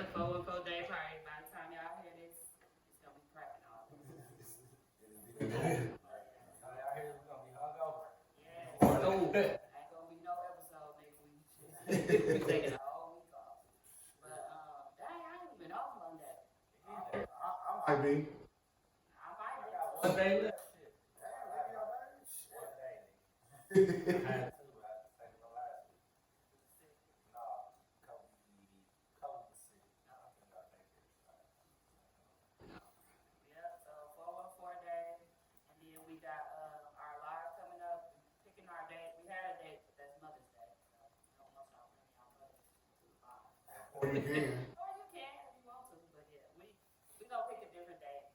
Yeah, 414 day party. By the time y'all hear this, it's gonna be cracking off. Y'all hear this, we're gonna be hungover. Yeah. Oh, ain't gonna be no episode next week. We taking a whole week off. But dang, I ain't even off Monday. I might be. I might be. One day left. Shit. One day. I had two. I had to take the last week. No, Kobe was sick. I think I think it. Yeah, so 414 day, and then we got our live coming up. Picking our date. We had a date, but that's Mother's Day. So I don't know if y'all bring y'all mothers to the live. Or you can. Or you can if you want to, but yeah, we gonna pick a different day.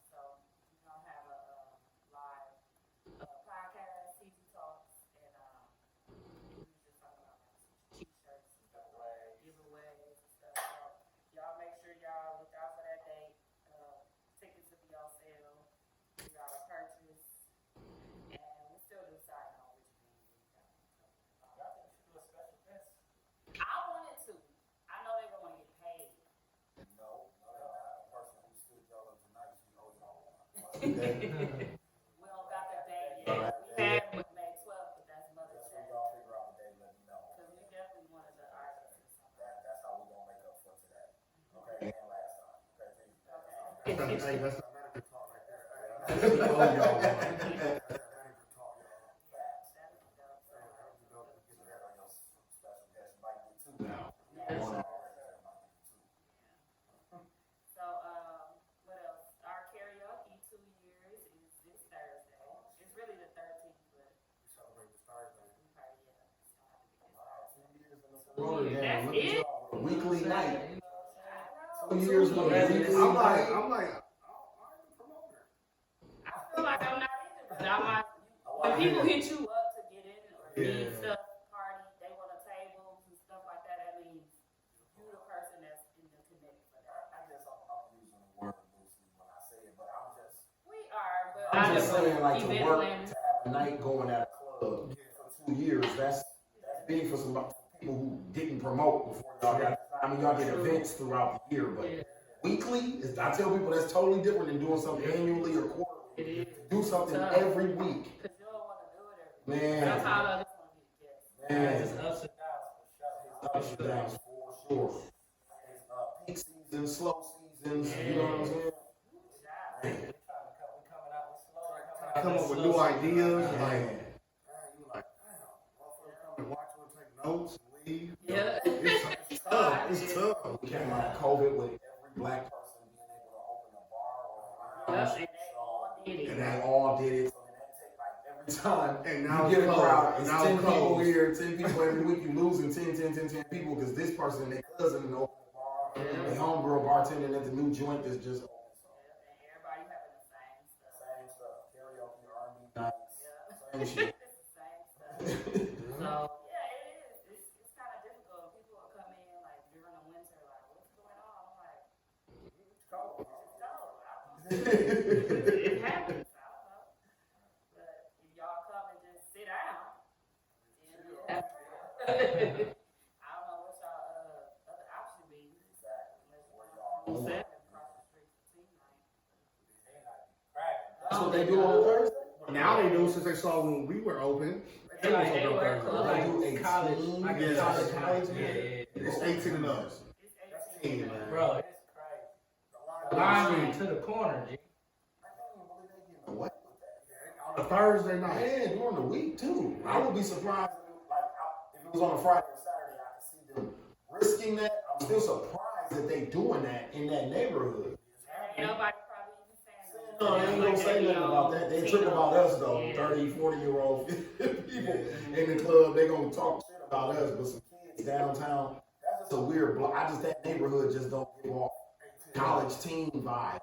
So we gonna have a live podcast, CG talks, and we was just talking about like some t-shirts and stuff, giveaways and stuff. So y'all make sure y'all look out for that date. Tickets will be on sale for y'all to purchase, and we're still deciding on which venue we got. Y'all think we should do a special guest? I wanted to. I know they gonna want to get paid. No, a person who stood y'all up tonight, she knows y'all. We don't got the date yet. We had May 12th, but that's Mother's So Day. y'all figure out the day, let me know. Because we definitely wanted the artists or something. That's how we gonna make up for today. Okay, and last time. Okay, thank you. Okay. Hey, that's not manager talk right there. That's what y'all want. Manager talk, y'all. Facts. That is dope. So, how would you go to get that on your special guest? You might get two now. Yeah. One already, might get two. So, what else? Our karaoke 2 years is this Thursday. It's really the 13th, but We celebrate this Thursday. we probably, yeah, it's gonna have to be this Wow, Thursday. 2 years in a That's row. it? Look at y'all with a weekly night. I know. 2 years with a weekly I'm night. like, I'm a promoter. I feel like I'm not either, but I'm like, when people hit you up to get in or need stuff, party, they want a tables and stuff like that, that means you the person that's in the committee for that. I guess I'm using the word loosely when I say it, but We are, but I'm just saying, like, to event work, planning. to have a night going at a club for 2 years, that's big for some people who didn't promote before y'all got. I mean, y'all did events throughout the year, but weekly, I tell people that's totally different than doing something annually or quarterly. It is. Do something every week. Because you don't want to do it every week. Man. Sometimes I just want to be a guest. Man. it's ups and downs for sure. Ups and downs for sure. It's peak season, slow seasons, you know what I'm saying? Man. We're coming out with slow. Come up with new ideas. Man. Like, you like, damn, motherfuckers come and watch one, take notes, and leave. Yeah. It's tough. It's tough. We came out of COVID with every black person being able to open a bar or a lounge. Yep, and they all did it. And they all did it. So then that take like every time. And now You get a it's crowd. closed. It's Now 10 it's people closed. here, 10 people every week. You losing 10 people because this person, their cousin, opened the bar. The homegirl bartending at the new joint that's just open. So And everybody having the same stuff. same stuff. Karaoke, R&B nights, Yeah. same shit. It's the same stuff. So, yeah, it is. It's kind of difficult. People will come in like during the winter, like, what's going on? I'm like, It's cold. it's cold. I don't know. It happens. I don't know. But if y'all come and just sit down, then I don't know what y'all other option be. Exactly. Unless Where you y'all want going. 7 across the street from team night. That's what they do on Thursday? Now they do since they saw when we were open. They was They open were Thursday. closed. They do 18. College. I Yeah, guess college, that's college, Yeah, man. yeah, It's 18 and up. It's That's 18. 10, man. Bro, it's crazy. The Line to the corner, G. I can't even believe they getting away with that. On a Thursday night. Man, during the week too. I would be surprised if it was on a Friday or Saturday. I could see them risking that. I'm still surprised that they doing that in that neighborhood. Ain't nobody probably even saying that. No, they ain't gonna say nothing about that. They trip about us though. 30, 40-year-old people in the club, they gonna talk shit about us. But some kids downtown, that's just a weird block. that neighborhood just don't give off college team vibe.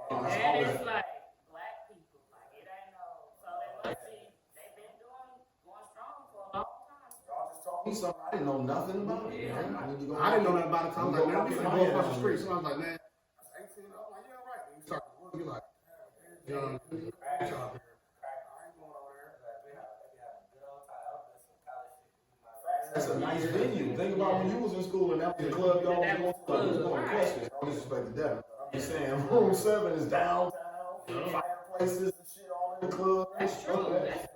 And That's all it's that. like black people, like it ain't no. So they must be. They've been going strong for a long time. Y'all just told me something I didn't know nothing about. Yeah. I need to go. I didn't know nothing about it. So I was like, man, we finna go across the street. So So I was like, man, that's 18. I'm like, yeah, right. And you start to look, you're like, young, Crazy. y'all here. I ain't going over there. Like, we have a good old time. There's some college shit. My friends That's a nice venue. Think about when you was in school and that was the club you always go to. Like, it's going to questions. Don't disrespect the devil. I'm just saying, room 7 is downtown, fireplaces and shit all in the club. That's true. Yeah.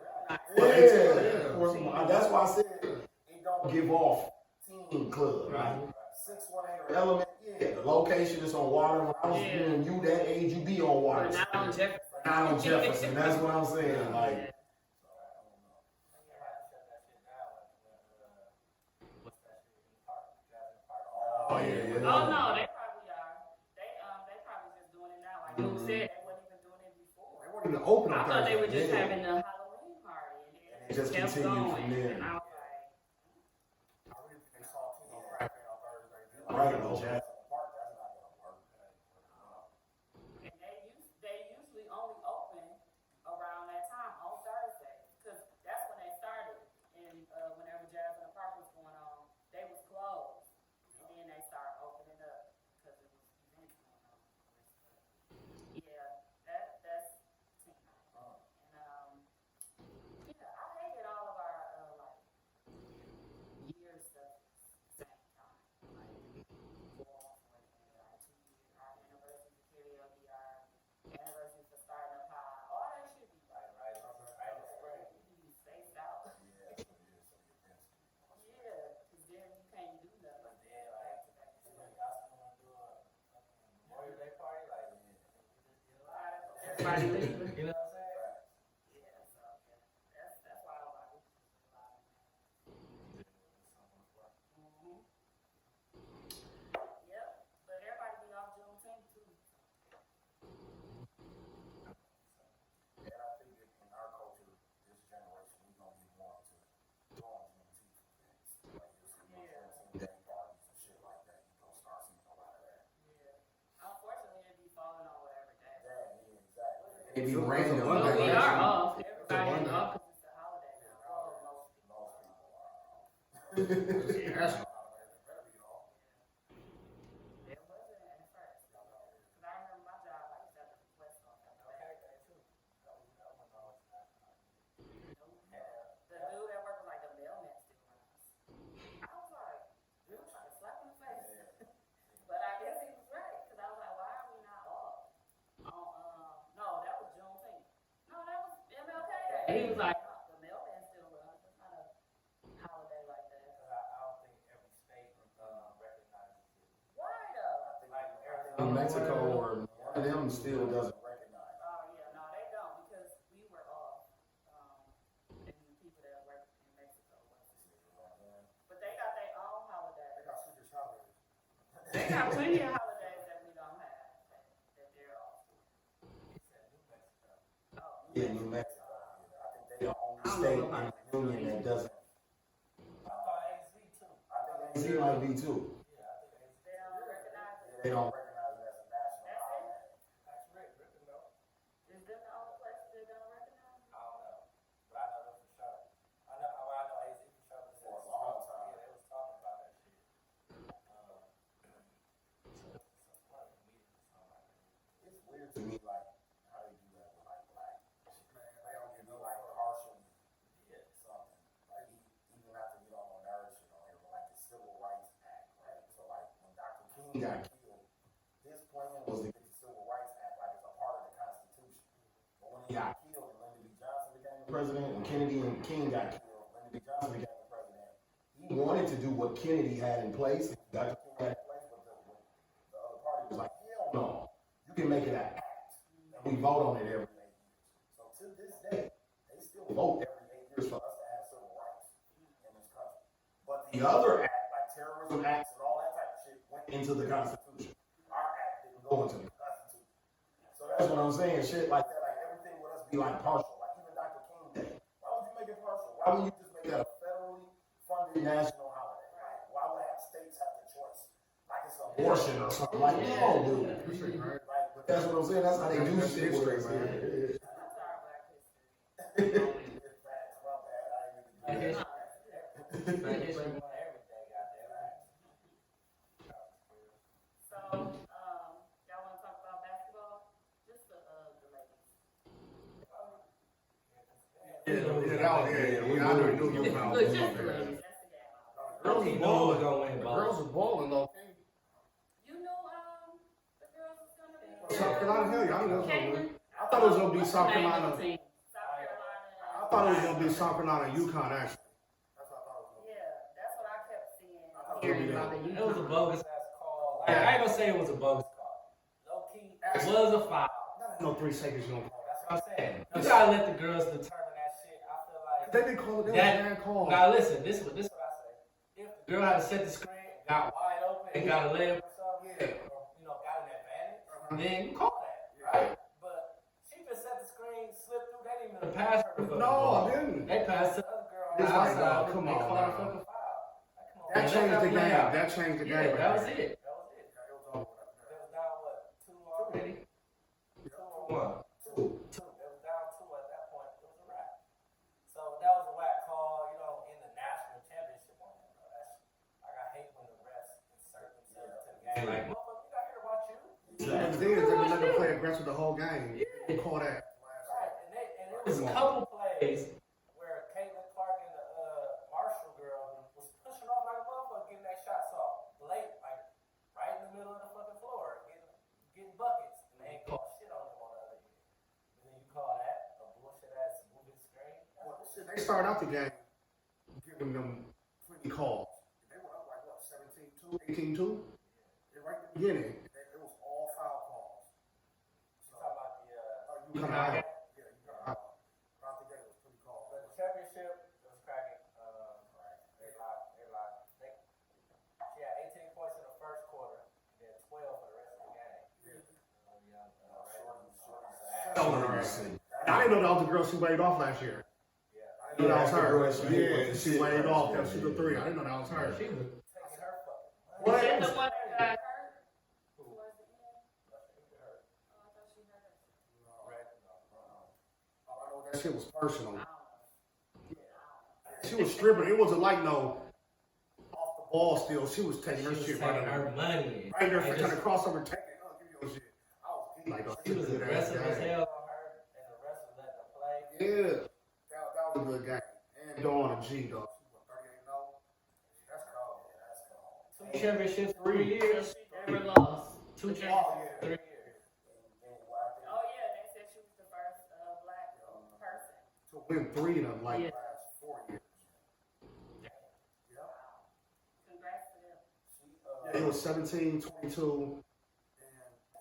That's why I said it don't give off teen club, right? 618 element. Yeah, the location is on water. When I was when you that age, you be on water. Not on Jefferson. Not on Jefferson. That's what I'm saying. Like. Oh yeah. Oh no, they probably are. They probably just doing it now. Like you said, they wasn't even doing it before. They weren't even open I on thought they were Thursday. just having the Halloween party and it just kept continued going. from there. And I was like, I really think they saw Teen on Friday on Thursday. Right, no Jack. and they usually only open around that time on Thursday because that's when they started. And whenever Jazz in the Park was going on, they was closed. And then they start opening up because it was events going on. Yeah, that's teen. And yeah, I hated all of our like year stuff at the same time. Like 4 months away, our 2 years, our anniversary for karaoke, our anniversary for starting up high. All that should be be spaced out. Yeah, because then you can't do nothing. Everybody leaving. You know what I'm saying? Yeah, so that's why I was like, mm-hmm. Yep, but everybody be off Juneteenth too. And I think that in our culture, this generation, we're gonna be more into going to events. Like you'll see Juneteenth day parties and shit like that. You gonna start seeing a lot of that. Yeah. Unfortunately, it'd be falling on whatever day. Yeah, exactly. It be raining. Well, we are off. It's a Everybody is Monday. off because it's a holiday. Well, most people. Most people are. Yeah, that's not bad. That better be all. It wasn't at first. Because I remember my job, I used to have to request off after that. The dude at work was like, the mailman still runs. I was like, dude, trying to slap in the face. But I guess he was right, because I was like, why are we not off? No, that was Juneteenth. No, that was MLK Day. He was like, no, the mailman still runs. It's not a holiday like that. I don't think every state recognizes it. Why though? Like New Mexico or one of them still doesn't recognize. Oh yeah, no, they don't because we were off. And the people that work in Mexico wasn't. But they got their own holiday. They got Swedish holidays. They got plenty of holidays that we don't have that they're off. Oh, Yeah, New Mexico. I think they the only state in the union that doesn't. I thought AZ too. I think AZ might be too. Yeah, I think AZ. they don't recognize it. They don't recognize it as a national That's it? holiday. That's Rick. Rick will know. Is them the only places that don't recognize it? I don't know. But I know them for sure. I know AZ for sure. For a long time. Yeah, they was talking about that shit. It's weird to me, like how they do that with like black. Man, they don't get no Like fuck. partially, something. Like even not to get on no nerd shit on here, but like the Civil Rights Act, right? So like when Dr. King got killed, his plan was to get the Civil Rights Act like it's a part of the Constitution. But when he got killed and Lyndon B. Johnson became the president, and Kennedy and King got killed, Lyndon B. Johnson became the president. He wanted to do what Kennedy had in place, Dr. King had in place, but the other party was like, hell no, you can make it an act. And we vote on it every 8 years. So to this day, they still vote every 8 years for us to have civil rights in this country. But the other act, like terrorism acts and all that type of shit, went into the Constitution. Our act didn't go into the Constitution. So that's what I'm saying. Shit like that, like everything with us be like partial. Like even Dr. King Day. Why would you make it partial? Why would you just make that a federally funded national holiday? Like, why would have states have the choice? Like it's abortion or something. Like, no, dude. Appreciate it, right? Like, but that's what I'm saying. That's how they do That's shit with history, us. man. That's our black history. Facts, my bad. I didn't mean to do that. So, y'all want to talk about basketball? Just the ladies. Yeah, I know you knew about Look, just the ladies. That's the game. knew who was gonna win The both. girls are balling though. You knew the girls was gonna be South Carolina, hell yeah, I knew it was gonna win. Caitlin. I thought it was gonna be South Name Carolina. of the team. South Carolina. I thought it was gonna be South Carolina and UConn actually. That's what I thought it was gonna be. Yeah, that's what I kept seeing. thought Hearing it about the It was a UConn. bogus ass call. Like, I ain't gonna say it was a bogus call. Low key, it was a foul. No 3 seconds you don't. That's what I'm saying. You gotta let the girls determine that shit. I feel like They didn't call it that. bad call. Now listen, this is what I say. If the girl had to set the screen, got wide open, and got a layup or something, or got an advantage, then you call that, right? But she just set the screen, slipped through. They didn't even pass her. No, I didn't. They passed to the other girl on It's the like, outside. dog, come They on, called a dog. fucking foul. Like, come on, That man, changed let the play game. out. That changed the Yeah, game. that was it. It was over after They that. was down what? 2 already? 2 or 1? 2. They was down 2 at that point. It was a wrap. So that was a whack call, in the national championship on that, bro. That's like I hate when the refs insert themselves to the game. Like, motherfucker, we got here to watch you. But the thing is, they let them play aggressive the whole game. They call that. Right, and there was a couple plays where Caitlin Clark and the Marshall girl was pushing off like a motherfucker, getting that shot off late, like right in the middle of the fucking floor, getting buckets, and they ain't call shit on them on the other end. And then you call that a bullshit ass moving screen? They started out the game giving them plenty calls. They were up like what, 17-2, 18-2? Right at the beginning, it was all foul calls. You talking about the You come out. Yeah, you come out. I think that was pretty called. but the championship was cracking. They locked. She had 18 points in the first quarter, and then 12 for the rest of the game. I didn't know that was the girl she waved off last year. I didn't know that was her. Yeah, she waved off. That shoot a 3. I didn't know that was her. She was taking her fucking. What? Is the one that got hurt? Towards the end? Oh, I thought she hurt herself. All I know that shit was personal. I don't know. She was stripping. It wasn't like no off the ball still. She was taking her She was shit taking right there. her money. Right there, And trying to just- cross over, take it. Give me your shit. I was like, oh, She was this is a good aggressive ass as game. hell on her, and the rest was letting her play. Yeah, that was a good game. And going to G, though. 38-0. That's cold. That's cold. 2 championships, 3 years. She never lost. 2 Oh, championships, yeah. 3 years. Oh, yeah, they said she was the first black person. To win 3 of them, like, Yeah. last 4 years. Congrats to them. Yeah, it was 17, 22, and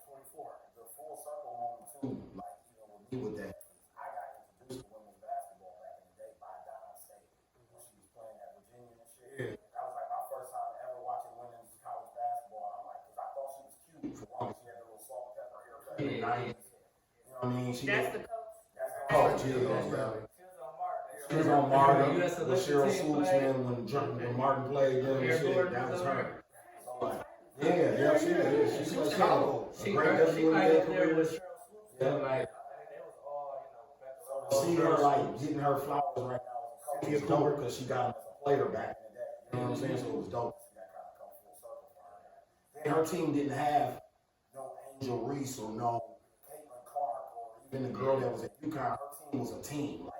24. The full circle moment too, like with me with that, I got introduced to women's basketball back in the day by Donna State when she was playing at Virginia and shit. Yeah. That was like my first time ever watching women's college basketball. I'm like, because I thought she was cute for one, she had a little salt and pepper haircut in the 90s. You know what I mean? She That's was, the coach. that's the coach. Yeah, Yeah, yeah. She was on Martin. She was on Martin US with Olympic Cheryl team Swoops, play. man, when Martin played them and Yeah, shit. Gordon That was was on her. her. So like, yeah, she is. She's She was like, cold. a She great right WNBA up there career. with Cheryl Swoops. Yeah. Like, they was all, To see her like getting her flowers right now as a coach is dope because she got them as a player back in the day. You know what I'm saying? So it was dope to see that kind of come full circle for her. Then her team didn't have no Angel Reese or no Caitlin Clark or even the girl that was at UConn. Her team was a team. Like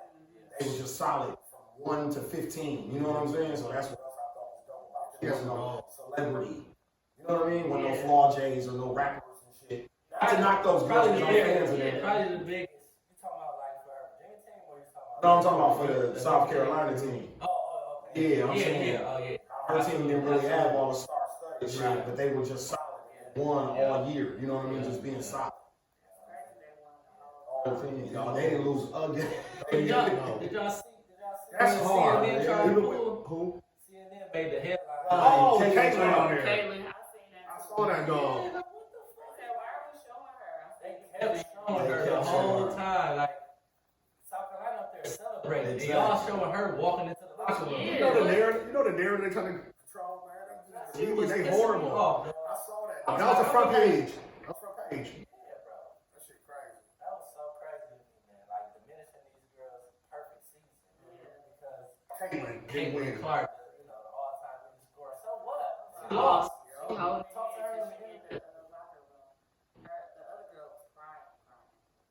they was just solid from 1 to 15. You know what I'm saying? So that's what else I thought was dope about it. There was no celebrity. You know what I mean? With no flaw J's or no rappers and shit. Not to knock those girls, probably no the fans of biggest. them. Probably the biggest. You talking about like for her Virginia team, or you talking about? No, I'm talking about for the South Carolina team. Oh, okay. Yeah, I'm saying Oh, yeah. her team didn't really have all the star-studded shit, but they were just solid. Won all year, you know what I mean? Just being solid. All the things, y'all, they didn't lose again. Did y'all see? That's hard. CNN tried to pull? Who? CNN made the headline. Oh, Caitlin Caitlin on there. Caitlin, I seen that. I saw that dog. I said, why are we showing her? I They said, kept showing her the whole time, like South Carolina up there celebrating. They all showing her walking into the locker room. Yeah. You know the narrative they trying to control, man. They horrible. Oh, I saw that. That was the front page. That was front page. yeah, bro. That shit crazy. That was so crazy to me, man. Like diminishing these girls' perfect season. Because Caitlin didn't Caitlin win. Clark, the all-time leading scorer. So what? she She lost. lost. She held it Talk to her in in the the locker room. The other girl was crying.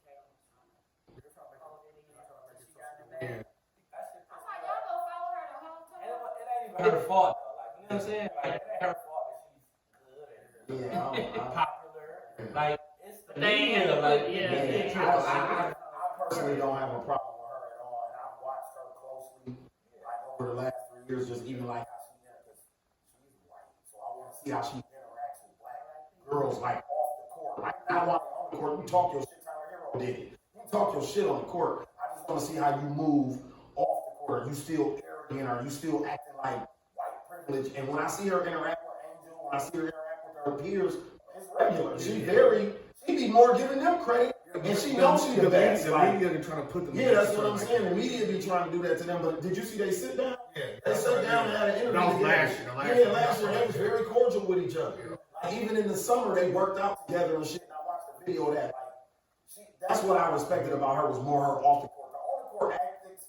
Caitlin was trying to hold it in until she got in the bag. Yeah. That shit I'm like, y'all gonna follow her the whole And time? it ain't even her fault though. Like, you know what I'm saying? Like, it ain't her fault that she's good and popular. Like, it's the media. Like, I personally don't have a problem with her at all, and I've watched her closely, like over the last 3 years, just even like how she because she's white, so I want to see how she interacts with black girls, like off the court. Like not while on the court, you talk your shit. Tyler Hero did it. You talk your shit on the court. I just want to see how you move off the court. Are you still arrogant? Are you still acting like white privilege? And when I see her interact with Angel, when I see her interact with her peers, it's regular. She be more giving them credit. And she knows she's the best. The media are trying to put them. Yeah, that's what I'm saying. The media be trying to do that to them. But did you see they sit down? Yeah. They sat down and had an interview. That was last year. Last year they was very cordial with each other. Like, even in the summer they worked out together and shit. And I watched the video of that. That's what I respected about her was more her off the court. The on the court antics.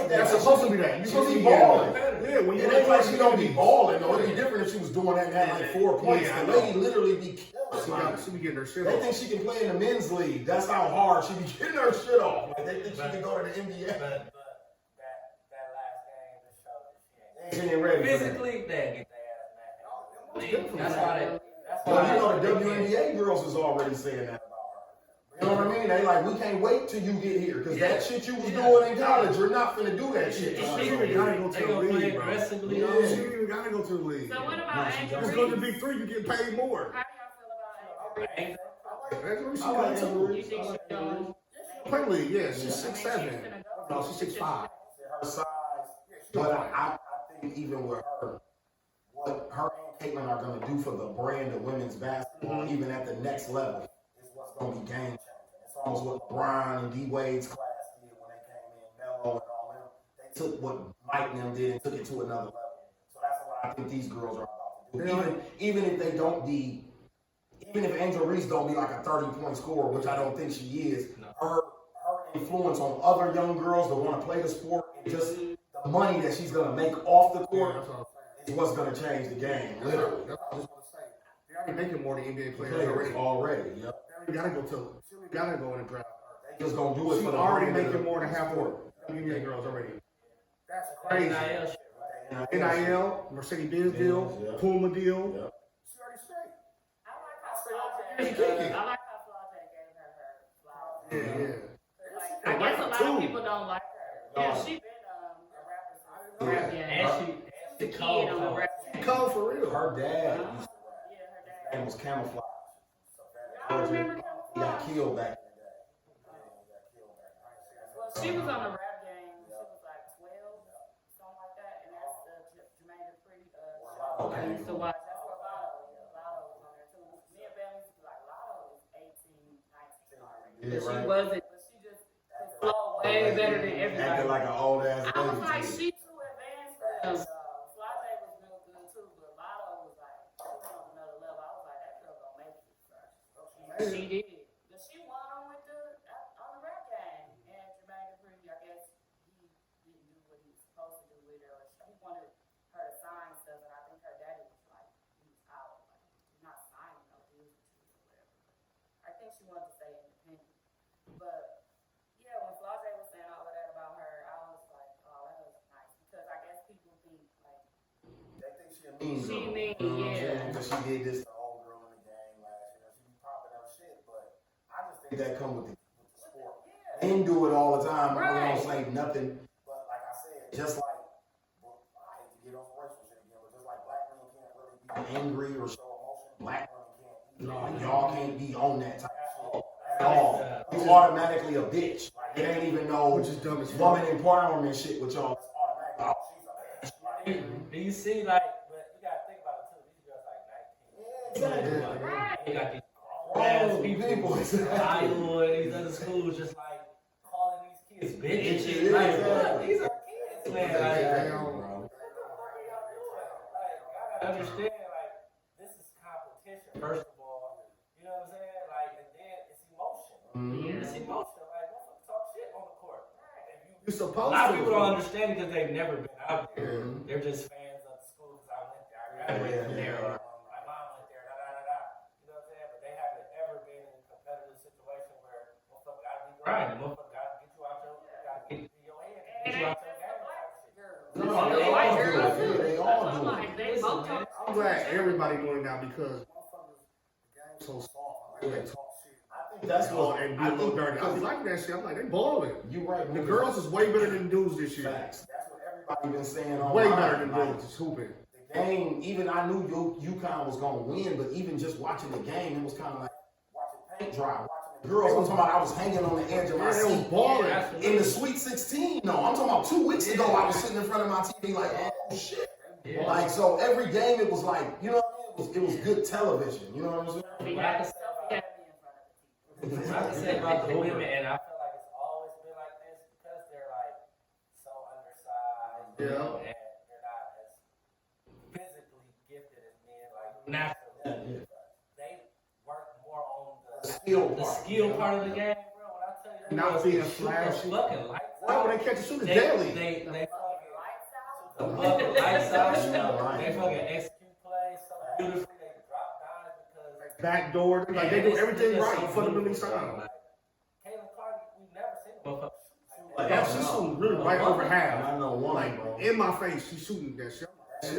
That's supposed to be that. You're supposed to be balling. Yeah, when it ain't like she don't be balling though. It'd be different if she was doing that and had like 4 points. The lady literally be killing. She be getting her shit They off. think she can play in the men's league. That's how hard she be getting her shit off. Like they think she can go to the NBA. But that last game just showed that She ain't ready. physically, they get their ass That's mad. Well, you know the WNBA girls is already saying that about her. You know what I mean? They like, we can't wait till you get here because that shit you was doing in college, you're not finna do that shit. She even gotta go to the league, bro. Aggressively. Yeah. She even gotta go to the league. So what about Angel Just Reese? go to Big Three, you get paid more. How do y'all feel about Angel Reese? That's what she I like got too. Angel You Reese. think she's going? Play league, yeah. She's Yeah. 6'7". No, she's 6'5". Her size, but I think even with her, what her and Caitlin are gonna do for the brand of women's basketball, even at the next level, is what's gonna be game changing. It's almost what LeBron and D Wade's class did when they came in, Melo and all them. They took what Mike and them did and took it to another level. So that's what I think these girls are about to do. Even if they don't be, even if Angel Reese don't be like a 30-point scorer, which I don't think she is, her influence on other young girls that want to play the sport and just the money that she's gonna make off the court is what's gonna change the game. Literally. That's what I was gonna say. They already making more than NBA players Already. Yep. They gotta go to. She gotta go in and grab. They just gonna do it She's for the already brand of making the more than half sport. of NBA girls already. That's Crazy. crazy. NIL. NIL, Mercedes-Benz deal, Yeah. Puma deal. Yep. She already straight. I like how Flauta She kicking. I like how Flauta gave her flowers. Yeah. Like, I guess a lot of people don't like her. Yeah, she been a rapper since Yeah. rap game. And The she kid on the rap game. Cold for real. Her dad used to rap. Yeah, her His dad. name was Camouflage. I remember He Camouflage. got killed back in the day. Yeah, he got killed back in the day. Well, she was on the rap game. She was like 12, something like that. And that's the Jermaine Dupri show I used to watch. That's where Lotto was on there too. Me and Ben used to be like, Lotto is 18, 19 already. Yeah, But she right. wasn't. But she just could flow way better than Acting everybody. like an old ass I was lady. like, to me. she too advanced for them. Flauta was real good too, but Lotto was like, she was on another level. I was like, that girl gonna make it. And she did. But she won on with on the rap game. And Jermaine Dupri, I guess he didn't do what he was supposed to do with her. He wanted her to sign stuff, and I think her daddy was like, he was out. Like, you're not signing no deals with you or whatever. I think she wanted to stay independent. But yeah, when Flauta was saying all of that about her, I was like, oh, that was nice. Because I guess people think, like, They think she a mean girl. She mean, You know what I'm yeah. saying? Because she did this to the old girl in the game last year. She be popping up shit, but I just think that come with the sport. yeah. Men do it all the time. Right. Right. Don't say nothing. But like I said, just like, well, I hate to get on racial shit again, but just like black women can't really be angry or show emotion, black women can't. Like, y'all can't be on that type of shit at all. You automatically a bitch. Like, it ain't even no Which is dumb as fuck. woman empowerment shit with y'all. It's automatic. Oh, she's a bitch. Like, Do you see, like, but you gotta think about it too. These girls like 19. exactly. Right. They got these Oh, people exactly. Iowa, these other schools, just like calling these kids bitches. Bitches, Like, exactly. what? These are kids, man. Like, Exactly, bro. what the fuck are y'all doing? Like, I gotta understand, like, this is competition, first of all. You know what I'm saying? Like, and then it's emotion. Mhm. It's emotion. Like, motherfuckers talk shit on the court. If you, You're a supposed lot of to. people don't understand because they've never been out there. Mhm. They're just fans of the school because I went there. I graduated from there. Or my mom went there. Da da da da. You know what I'm saying? But they haven't ever been in a competitive situation where motherfucker gotta be grinding. Motherfucker gotta get you out your, gotta get in your head, get you out your game type shit. No, they all do it. Yeah, they all do it. They listen, man. I'm glad everybody doing it now because motherfuckers, the game's so soft. I like they talk shit. I think that's what And be a little dirty. I be liking that shit. I'm like, they balling. You right. The girls is way better than dudes this year. Facts. That's what everybody been saying online. Way better than like, dudes. It's hooping. The game, even I knew UConn was gonna win, but even just watching the game, it was kind of like watching paint dry. Watching the girls, I'm talking about I was hanging on the edge of my They was seat. balling. In the Sweet 16, no, I'm talking about 2 weeks ago. I was sitting in front of my TV like, oh shit. Yeah. Like so, every game it was like, you know, what I mean? It was good television. You know what I'm saying? What I can say about the women, and I feel like it's always been like this because they're like so undersized. You know, and they're not as physically gifted as men. Like naturally, they work more on the skill part of the game, bro. When I tell you, Not being shoot flashy. the fucking lights Why out. would they catch a shooter They daily? fucking lights out. They fucking execute plays so beautifully. They drop dimes because Backdoor. Like they do everything right. Fundamentally sound. Caleb Clark, we've never seen him. Yeah, she's shooting really right over half. I know one, Like bro. in my face, she's shooting that shit.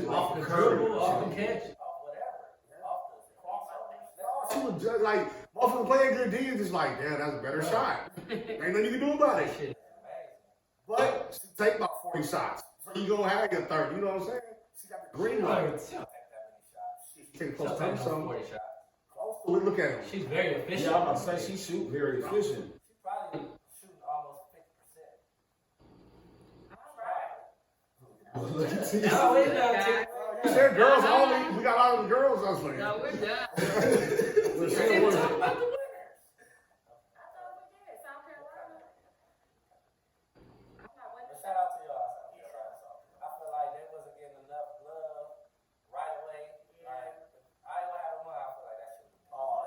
Off the dribble, off the catch, off whatever, off the crossovers. She was just like, motherfucker playing good D is just like, damn, that's a better shot. Ain't nothing you can do about it. Shit, But she take about 40 shots. So you gonna have your 30, you know what I'm saying? She got the green light. She don't take that many shots. She take She'll close take to no something. 40 shots. Look at him. She's very efficient. Yeah, I'm about to say she shoot very efficient. She's probably shooting almost 50%. Look at you. No, it's not. You said girls only. We got a lot of the girls. I was like, No, we're done. we're saying Talk women. about the winners. I thought we did. South Carolina. I'm not winning. But shout out to y'all. I feel like they wasn't getting enough love right away. Like, if Iowa had won, I feel like that should be.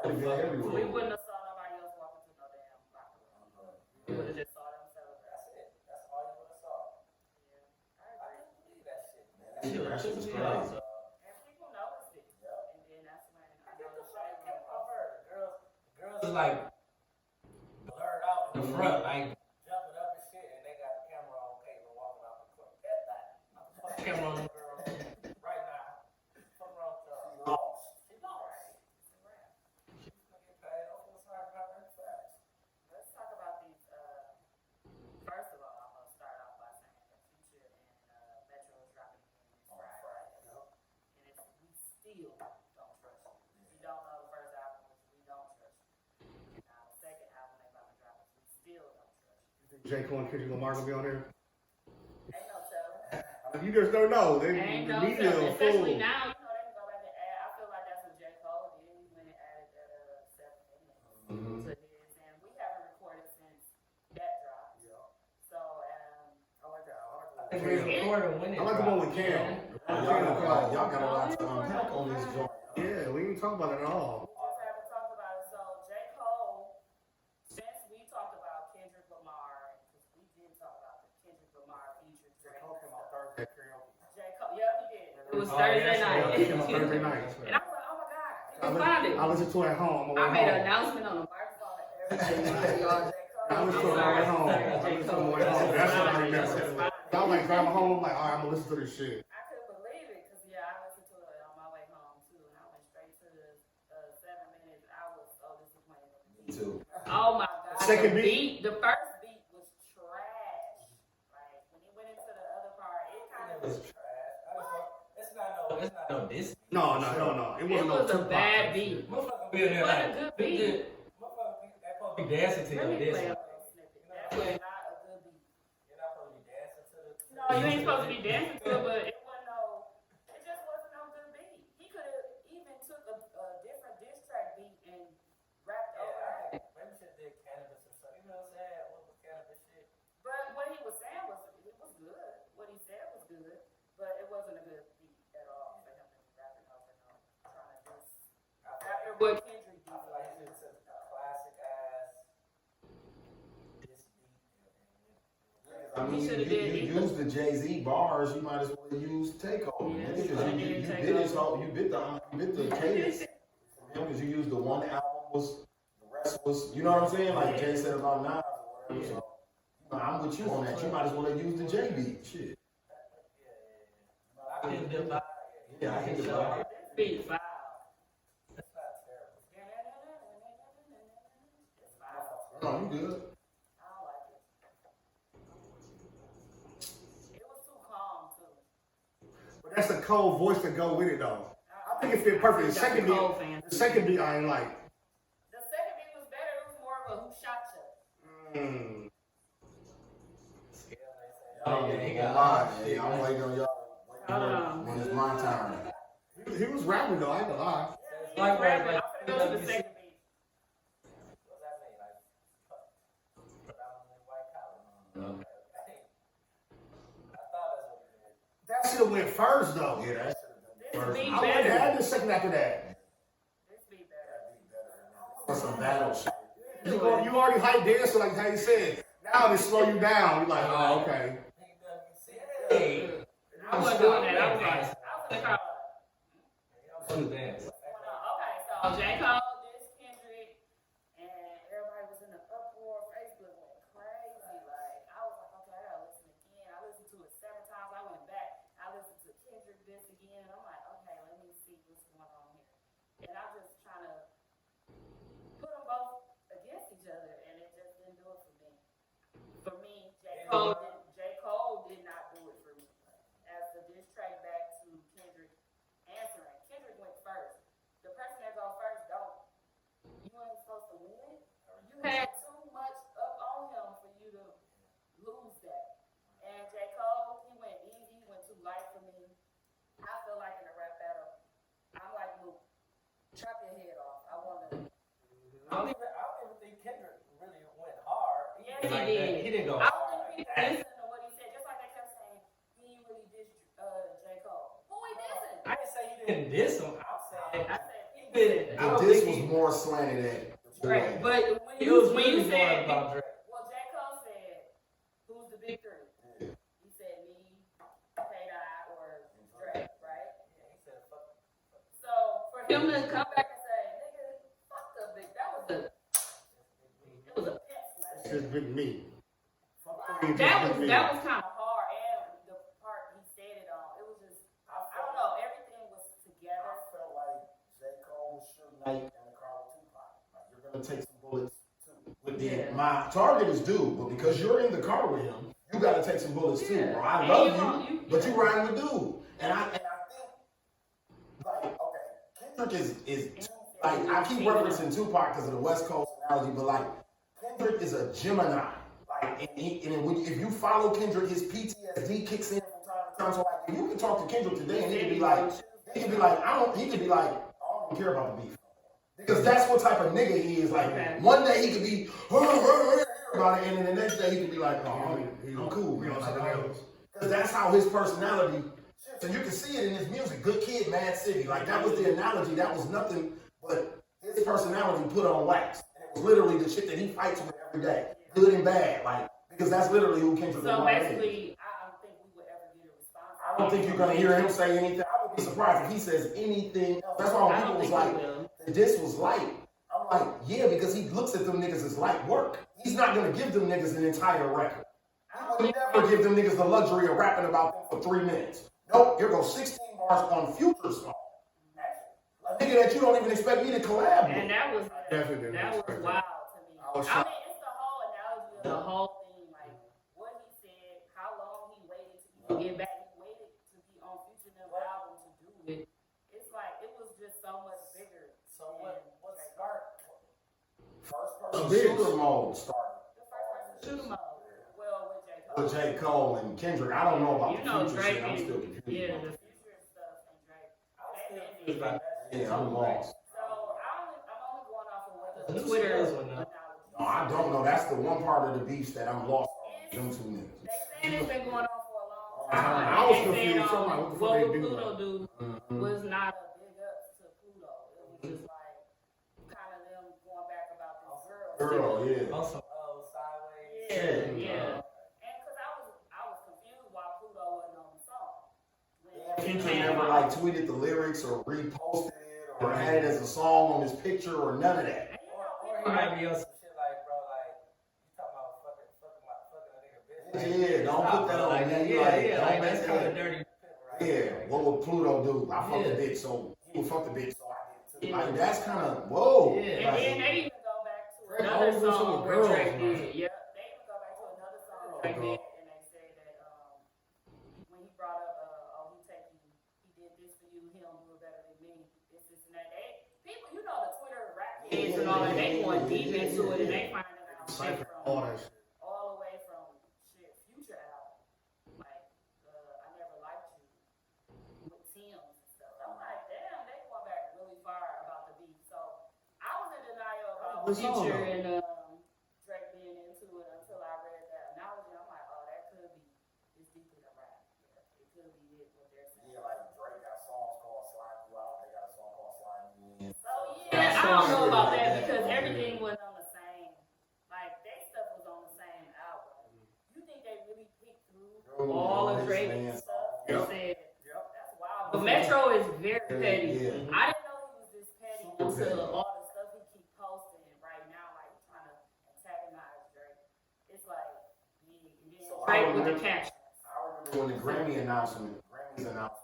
Everywhere. We wouldn't have saw nobody else walk into no damn locker room. We would have just saw themselves. That's it. That's all you would have saw. Yeah, I couldn't believe that shit, man. That shit was crazy. and people noticed it. And then that's when I Get know the the fuck shade out room of her. Girls is like blurred out in the front, like jumping up and shit, and they got the camera on Caitlin walking off the court. Get that. Camera on the girl right now. What's wrong with y'all? She lost. She's gonna get paid. Don't feel sorry about her. Facts. Let's talk about these. First of all, I'm gonna start off by saying that Future and Metro is dropping again this Friday, and it's we still don't trust you. If you don't know, the first album was We Don't Trust You, and now the second album they about to drop is We Still Don't Trust You. J. Cole and Kendrick Lamar gonna be on there. Ain't no telling. You just don't know. They, Ain't the no media telling, is especially full. now. You know they can go back and add. I feel like that's what J. Cole did. He went and added that 7 minutes Mhm. to his, and we haven't recorded since that drop. So I like that. I think we recorded when it I like the one with dropped. Cam. Y'all got a lot to unpack on this joint. Yeah, we didn't talk about it at all. we just haven't talked about it. So J. Cole, since we talked about Kendrick Lamar, because we did talk about the Kendrick Lamar feature Drake. Thursday karaoke. J. Cole, yeah, we did. It was Oh, Thursday yeah, night. Yeah, it came out Thursday night. And I was like, oh my God. I found it. I listened to it at home. I made an announcement on the microphone and everything. Y'all, J. I Cole. listened to it on the way home. I listened to it on the way home. That's what I remember. I was like driving home. I'm like, all right, I'm gonna listen to this shit. I couldn't believe it because, yeah, I listened to it on my way home too. And I went straight to the 7 minutes. I was so disappointed. Me too. Oh my God. Second The beat? The first beat was trash. Like, when he went into the other part, it kind It of was trash. It's not no this. No. It It wasn't no was a Tupac bad type beat. shit. Motherfucker be in there What a like, good beat. motherfucker be dancing to Let your me this. play You're it. little snippet. That was not a good beat. not supposed to be dancing to the. No, you ain't supposed to be dancing to it, but it wasn't no, it just wasn't no good beat. He could have even took a different diss track beat and rapped over Yeah, it. maybe should did cannabis or something. You know what I'm saying? What was cannabis shit? But what he was saying was, it was good. What he said was good, but it wasn't a good beat at all for him to be rapping over and over, trying to diss. After what Kendrick I feel like did. he should have took a classic ass this beat I mean, He shoulda did you either. use the Jay-Z bars, you might as well use Takeover. Yeah, Because shoulda you did bit his Takeover. whole, you bit the cadence. Because you used the one album was, the rest was, you know what I'm saying? Like Jay said about Nas or whatever. So, I'm with you on that. You might as well have used the J beat. Shit. I couldn't deny. Yeah, I think it's like This beat foul. It's not terrible. It's foul. no, you good. I don't like it. It was too calm too. But that's the cold voice to go with it though. I think it fit perfect. The second beat I ain't like. The second beat was better. It was more of a who shot you. Oh, yeah, he got yeah, I'm waiting on y'all. When it's my turn. He was rapping though, I ain't gonna lie. Yeah, I'm gonna go to the second beat. What's that mean? Like, predominantly white collar? Okay. I thought that's what it meant. That should have went first though. Yeah, that This First. beat I would have better. had the second after that. This beat better. for some battle shit. You already hyped dance, so like how you said. Now they slow you down. You're like, oh, okay. Hey, I wasn't doing that. I was like, I was in the car. do dance. Okay, so J. Cole, this Kendrick, and everybody was in the uproar. Facebook went crazy. Like, I was like, okay, I gotta listen again. I listened to it 7 times. I went back. I listened to Kendrick this again. I'm like, okay, let me see what's going on here. And I'm just trying to put them both against each other, and it just didn't do it for me. For me, J. Cole did not do it for me. As the diss track back to Kendrick answering, Kendrick went first. The person that goes first don't. You ain't supposed to win. You had too much up on him for you to lose that. And J. Cole, he went easy, he went too light for me. I feel like in a rap battle, I'm like Luke. Chop your head off. I want to. I don't even think Kendrick really went hard. Yes, he did. He didn't go. I don't think people listen to what he said. Just like they kept saying, he ain't really dissed J. Cole. Who he dissing? I didn't say he Didn't didn't. diss him. I'm saying I said he did. did. I don't But think when he- you said, about Drake. well, J. Cole said, who's the big three? He said me, K-Dot, or Drake, right? Yeah, he said fuck. So for him to come back and say, nigga, fuck the big, it was a pet slap. It's just big me. That was kind of hard, and the part he said it on, it was just, I don't know, everything was together. I felt like J. Cole was Suge Knight in the car with Tupac. Like, you're gonna take some bullets too. With my target is dude, but because you're in the car with him, you gotta take some bullets too. Yeah. Bro, I And love you, but you riding with dude. And I think, like, okay, Kendrick is like, I keep referencing Tupac because of the West Coast analogy, but like, Kendrick is a Gemini. Like, if you follow Kendrick, his PTSD kicks in from time to time. So like, if you can talk to Kendrick today, and he could be like, I don't care about the beef. Because that's what type of nigga he is. Like, one day he could be about it, and then the next day he could be like, oh, I'm cool, man. Because that's how his personality. So you can see it in his music. Good Kid, Mad City. Like, that was the analogy. That was nothing but his personality put on wax. And it was literally the shit that he fights with every day. Good and bad. Like, because that's literally who Kendrick Lamar is. So basically, I don't think we would ever get a response. I don't think you're going to hear him say anything. I would be surprised if he says anything else. That's why when people was like, this was light. I'm like, yeah, because he looks at them niggas as light work. He's not going to give them niggas an entightire record. He would never give them niggas the luxury of rapping about them for 3 minutes. Nope, here goes 16 bars on Future song. A nigga that you don't even expect me to collab with. And that was wild to me. I was I mean, it's the whole analogy of the whole thing, like what he said, how long he waited to even get back. He waited to be on Future Them album to do it. It's like it was just so much bigger. So what sparked? First person shooter mode started. The first person shooter mode. Well, with J. Cole. With J. Cole and Kendrick. I don't know about You the know Future Drake shit. I'm and still confused. yeah, about the it. Future stuff and Drake. Yeah, I'm lost. So I'm only going off of what the Who Twitter says analogy. No, I don't know. That's the one part of the beefs that I'm lost on. Them two niggas. They saying it's been going on for a long I time. was They saying, confused. I'm like, what the fuck what they would do? Pluto do was not a big ups to Pluto. It was just like kind of them going back about this girl. Yeah. Also, sideways. Yeah. And because I was confused why Pluto wasn't on the song. Future never like tweeted the lyrics or reposted it or had it as a song on his picture or none of that. Or he might be on some shit like, bro, like, you talking about fucking a nigga bitch. Yeah, don't put that on me. Like, Like, don't make that's kind of that. dirty. Yeah, what would Pluto do? I fucked the bitch, so he would fuck the bitch, so I did too. Yeah. Like, that's kind of, whoa. Yeah. And then they even go back to Drake another always do some song with where girls, Drake man. did. Yep, they even go back to another song Drake did, and they said that when he brought up, oh, he did this for you, he don't do it better than me, this and that. People, you know, the Twitter rap kids and all that, they going deep into it, and they finding out shit all that shit. all the way from Future album, like I Never Liked You with Tim's and stuff. I'm like, damn, they going back really far about the beat. So I was in denial about Good song, Future though. and Drake being into it until I read that analogy. I'm like, oh, that could be it's deeper than rap. Yeah, it could be it what they're saying. Yeah, like Drake got songs called Slime You Out, they got a song called Slime You In. So yeah, I don't know about that because everything was on the same, like their stuff was on the same album. You think they really picked through all of Drake's stuff and said, that's wild. But Metro is very petty. Yeah. I didn't know he was this petty until all the stuff he keep posting right now, like he's trying to antagonize Drake. It's like, yeah, and then So Drake with the captions. I remember when the Grammys announcements came out,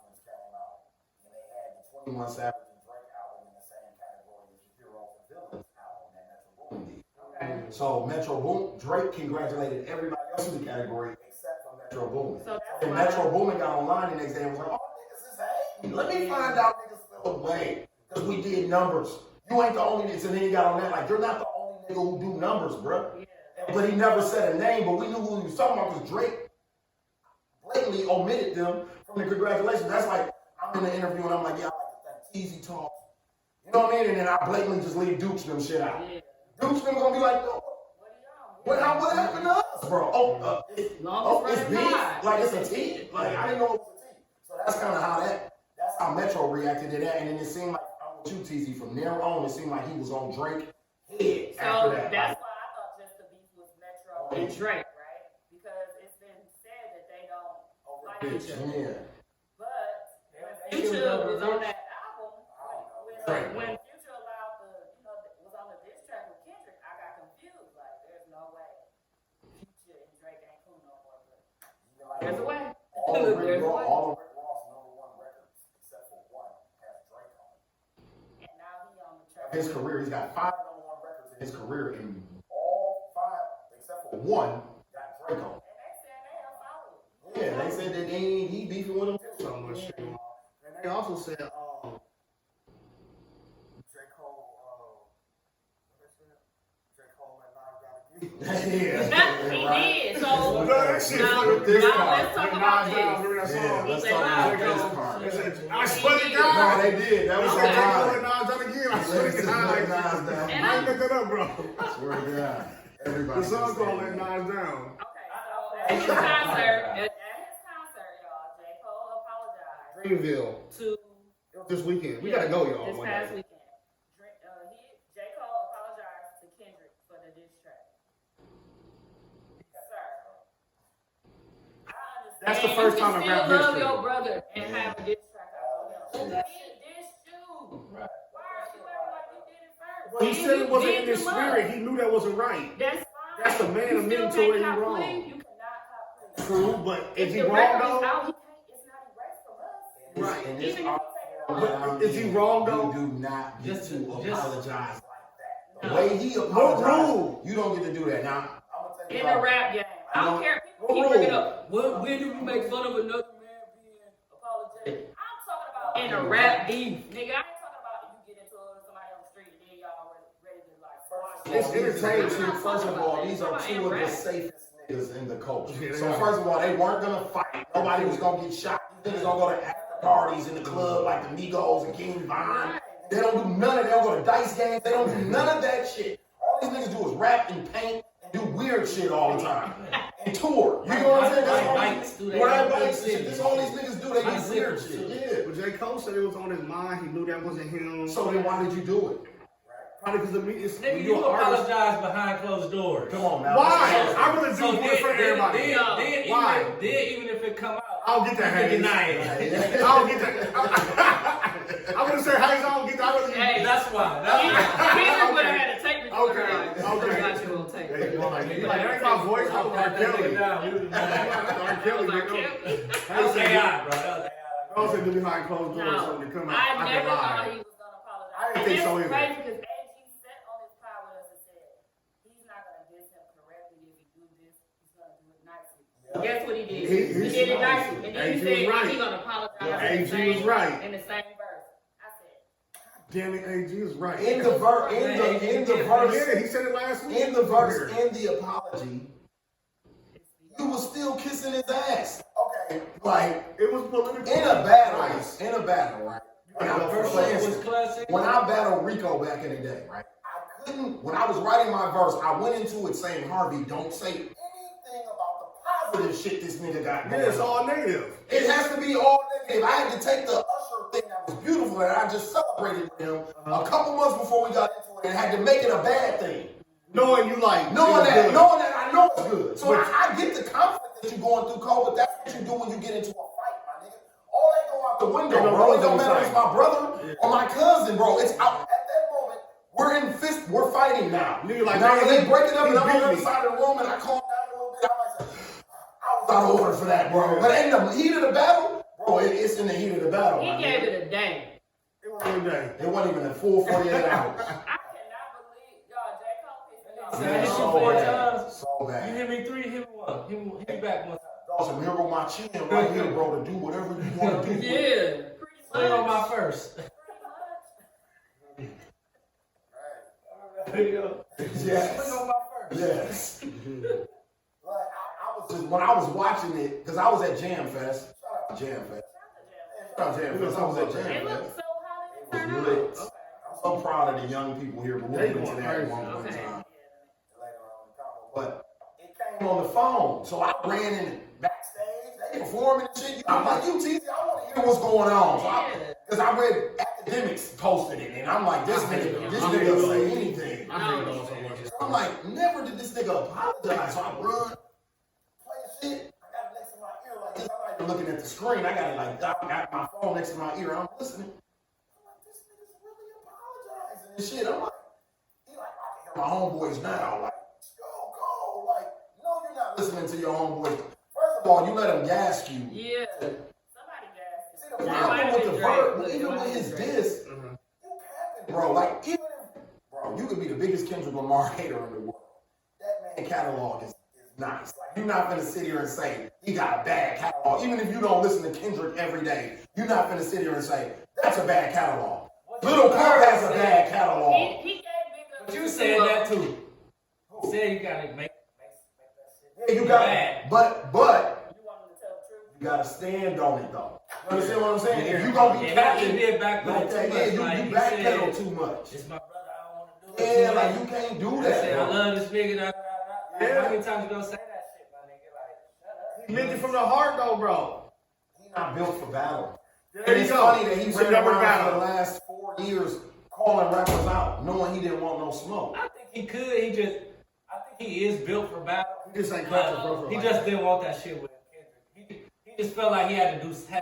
and they had the 21 Savage and Drake album in the same category as the Heroes and Villains album that Metro Boomin did. Okay. So Drake congratulated everybody else in the category except for Metro Boomin. So that's And why Metro Boomin got online the next day and was like, oh, niggas is hating. Let me find out niggas fell away. Because we did numbers. You ain't the only niggas. And then he got on that like, you're not the only nigga who do numbers, bro. yeah. But he never said a name, but we knew who he was talking about because Drake blatantly omitted them from the congratulations. That's like, I'm in the interview and I'm like, yeah, I like to thank Teasy Talk. You know what I mean? And then I blatantly just leave Dukes them shit out. Yeah. Dukes them gonna be like, no, what happened to us, bro? Oh, it's Longest beef? running ride. Like it's a T? Like I didn't know it was a T. So that's kind of that's how Metro reacted to that. And then it seemed like, I'm with you, TZ, from there on, it seemed like he was on Drake head So after that. that's why I thought just the beef was Metro and Drake, right? Because it's been said that they don't like each other. Yeah. But when Future was on that album, when Future allowed was on the diss track with Kendrick, I got confused. Like, there's no way Future and Drake ain't cool no more. But there's a way. All of Rick Ross #1 records, except for one, has Drake on it. And now he on the track. His career, he's got 5 #1 records in his career, and all 5, except for one, got Drake on it. And they said they don't follow it. Yeah, they said that he beefing with him. So much shit. And they also said, J. Cole, what they said? J. Cole and Nas got again. He did. So that shit now fucking this let's part. talk Nas about did, this. remember that song? Yeah, let's He talk said about this Nas. part. They said, I swear to No, God. they did. That was J. so Cole and hard. Nas done again. I Let's swear just to let God. Nas down. And I ain't looked it up, bro. I swear to God. Everybody. The song just called said Let that. Nas Down. Okay, so at his concert, y'all, J. Cole apologized Greenville. to This weekend. We gotta go, y'all. this one past day. weekend. J. Cole apologized to Kendrick for the diss track. Sir, I understand. That's the first time in you rap can still love history. your brother and have a diss track out of him. He dissed you. Right. Why are you acting like you did it first? Well, he And said you it wasn't in did his the love. spirit. He knew that wasn't right. That's fine. That's the man You admitting still to where he can't cop wrong. plea. You cannot cop plea. True, but is If he the wrong record is though? out, it's not erased from us. Right. And it's Even if all you take it But off. is he wrong, though? You do not get Just- to just- apologize like that. The No. way he rule? apologized, you don't get to do that. Now, I'm gonna tell you In the rap game. I don't care. People keep bringing up, when do you make fun of another man being apologetic? I'm talking about in a rap beef. Nigga, I ain't talking about if you get into it with somebody on the street and then y'all ready to like squash It's it. entertainment. First of all, these are two of the safest niggas in the culture. So first of all, they weren't gonna fight. Nobody was gonna get shot. These niggas don't go to after parties in the club like the Migos and King Von. They don't do none of that. They don't go to dice games. They don't do none of that shit. All these niggas do is rap and paint and do weird shit all the time. And tour. You know what I'm saying? That's all Bikes, these do ride that. bikes and shit. This all these niggas do. They do Bicycles, weird too. shit. But J. Cole said it was on his mind. He knew that wasn't him. Yeah. So then why did you do it? Probably because of me. It's Nigga, when you you're an artist. apologize behind closed doors. Come on now. Why? I would have So do it for everybody. then Why? even if it come out, I'll get that, you Hayes. deny it. I'll get that. I would have said Hayes. I don't get that. I would Hey, That's why. That's why. Kendrick would have had a tape recorder. Okay, Like, okay. I got you on tape. Hey, that ain't my voice. I'm R. Kelly. Down. R. Kelly. Like, nigga. Kelly. That was AI, bro. That was AI. I said, do behind closed doors so to come out. I never can thought lie. he was gonna apologize. I didn't think so either. Crazy because AG sat on his pod with us and said he's not gonna diss him correctly if he do this. He's gonna do it nicely. Yeah. Guess what he did? He Did it nicely, and then he AG said was right. he's gonna apologize. Yeah, in the AG same- was right. in the same verse. I said, Damn it, AG is right. In the verse, Yeah, he said it last week. in the verse, in the apology, you was still kissing his ass. Okay. Like, It was political. in a battle, right? When I, First for one was instance, classic. when I battled Rico back in the day, right? When I was writing my verse, I went into it saying, Harvey, don't say anything about the positive shit this nigga got going Yeah, it's on. all negative. It has to be all negative. I had to take the Usher thing that was beautiful and I just celebrated with him a couple months before we got into it and had to make it a bad thing. Knowing you like. Knowing it's that good. I know it's good. So I get the conflict that you're going through, Cole, but that's what you do when you get into a fight, my nigga. All that go out the window, Ain't no bro. It rules don't on matter if the it's my brother or my cousin, bro. It's out. At that moment, we're fighting now. Nigga, like, now man, they break it up he and I'm on beat the other me. side of the room and I calm down a little bit. I might say, I was out of order for that, bro. But in the heat of the battle, bro, it's in the heat of the battle. he my gave nigga. it a day. It was one day. It wasn't even a full 48 hours. I cannot believe y'all. J. Cole pissed me off. Said it So 4 bad. times. So You bad. hit me 3, hit me 1. Hit me back 1 time. Dawson, here go my chin right here, bro, to do whatever you want to do. Yeah, pretty Swing on my much. first. Pretty much. Video. Yes. Swing on my first. Yes. Like, I was just, when I was watching it, because I was at Jam Fest. Shout out to Jam Fest. Shout out to Jam Fest. I was at It Jam looked Fest. so how did it It turn was out? lit. Okay. I'm so proud of the young people here, but we'll They get into going that crazy. one more Okay. time. But it came on the phone, so I ran in backstage, they performing and shit. I'm like, you TZ, I want to hear what's going on. So because I read academics posted it, and I'm like, this nigga will say anything. I hate those so much. So I'm like, never did this nigga apologize. So I run, play shit. I got it next to my ear like this. I'm not even looking at the screen. I got it like I got my phone next to my ear. I'm listening. I'm like, this nigga's really apologizing and shit. I'm like, he like, I can hear my homeboys now. Like, go. Like, no, you're not listening to your homeboys. First of all, you let him gas you. Yeah. Somebody gassed it. See, the problem with the verb, even with his diss, Mhm. you capping, bro. Like, even if, bro, you could be the biggest Kendrick Lamar hater in the world. That man catalog is nice. Like, you're not gonna sit here and say he got a bad catalog. Even if you don't listen to Kendrick every day, you're not gonna sit here and say that's a bad catalog. Little Pump has a bad catalog. He gave big up. But you said that too. You said you gotta make that shit. Yeah, you got Bad. but You want him to tell the truth? you gotta stand on it though. You understand what I'm saying? If you gonna be Yeah, he capping did back like that, yeah, you backpedal too much. It's my brother, I don't want to do it. Yeah, like you can't do I that. said, I Bro. love this nigga. Yeah. How many times you gonna say that shit, my nigga? Like, shut up. He meant it from the heart though, bro. He's not built for battle. There And you it's go. funny that he It's ran never around battle. for the last 4 years calling rappers out, knowing he didn't want no smoke. I think he could. I think he is built for battle. He just ain't But controversial. he like just that. didn't want that shit with Kendrick. He just felt like he had to say something.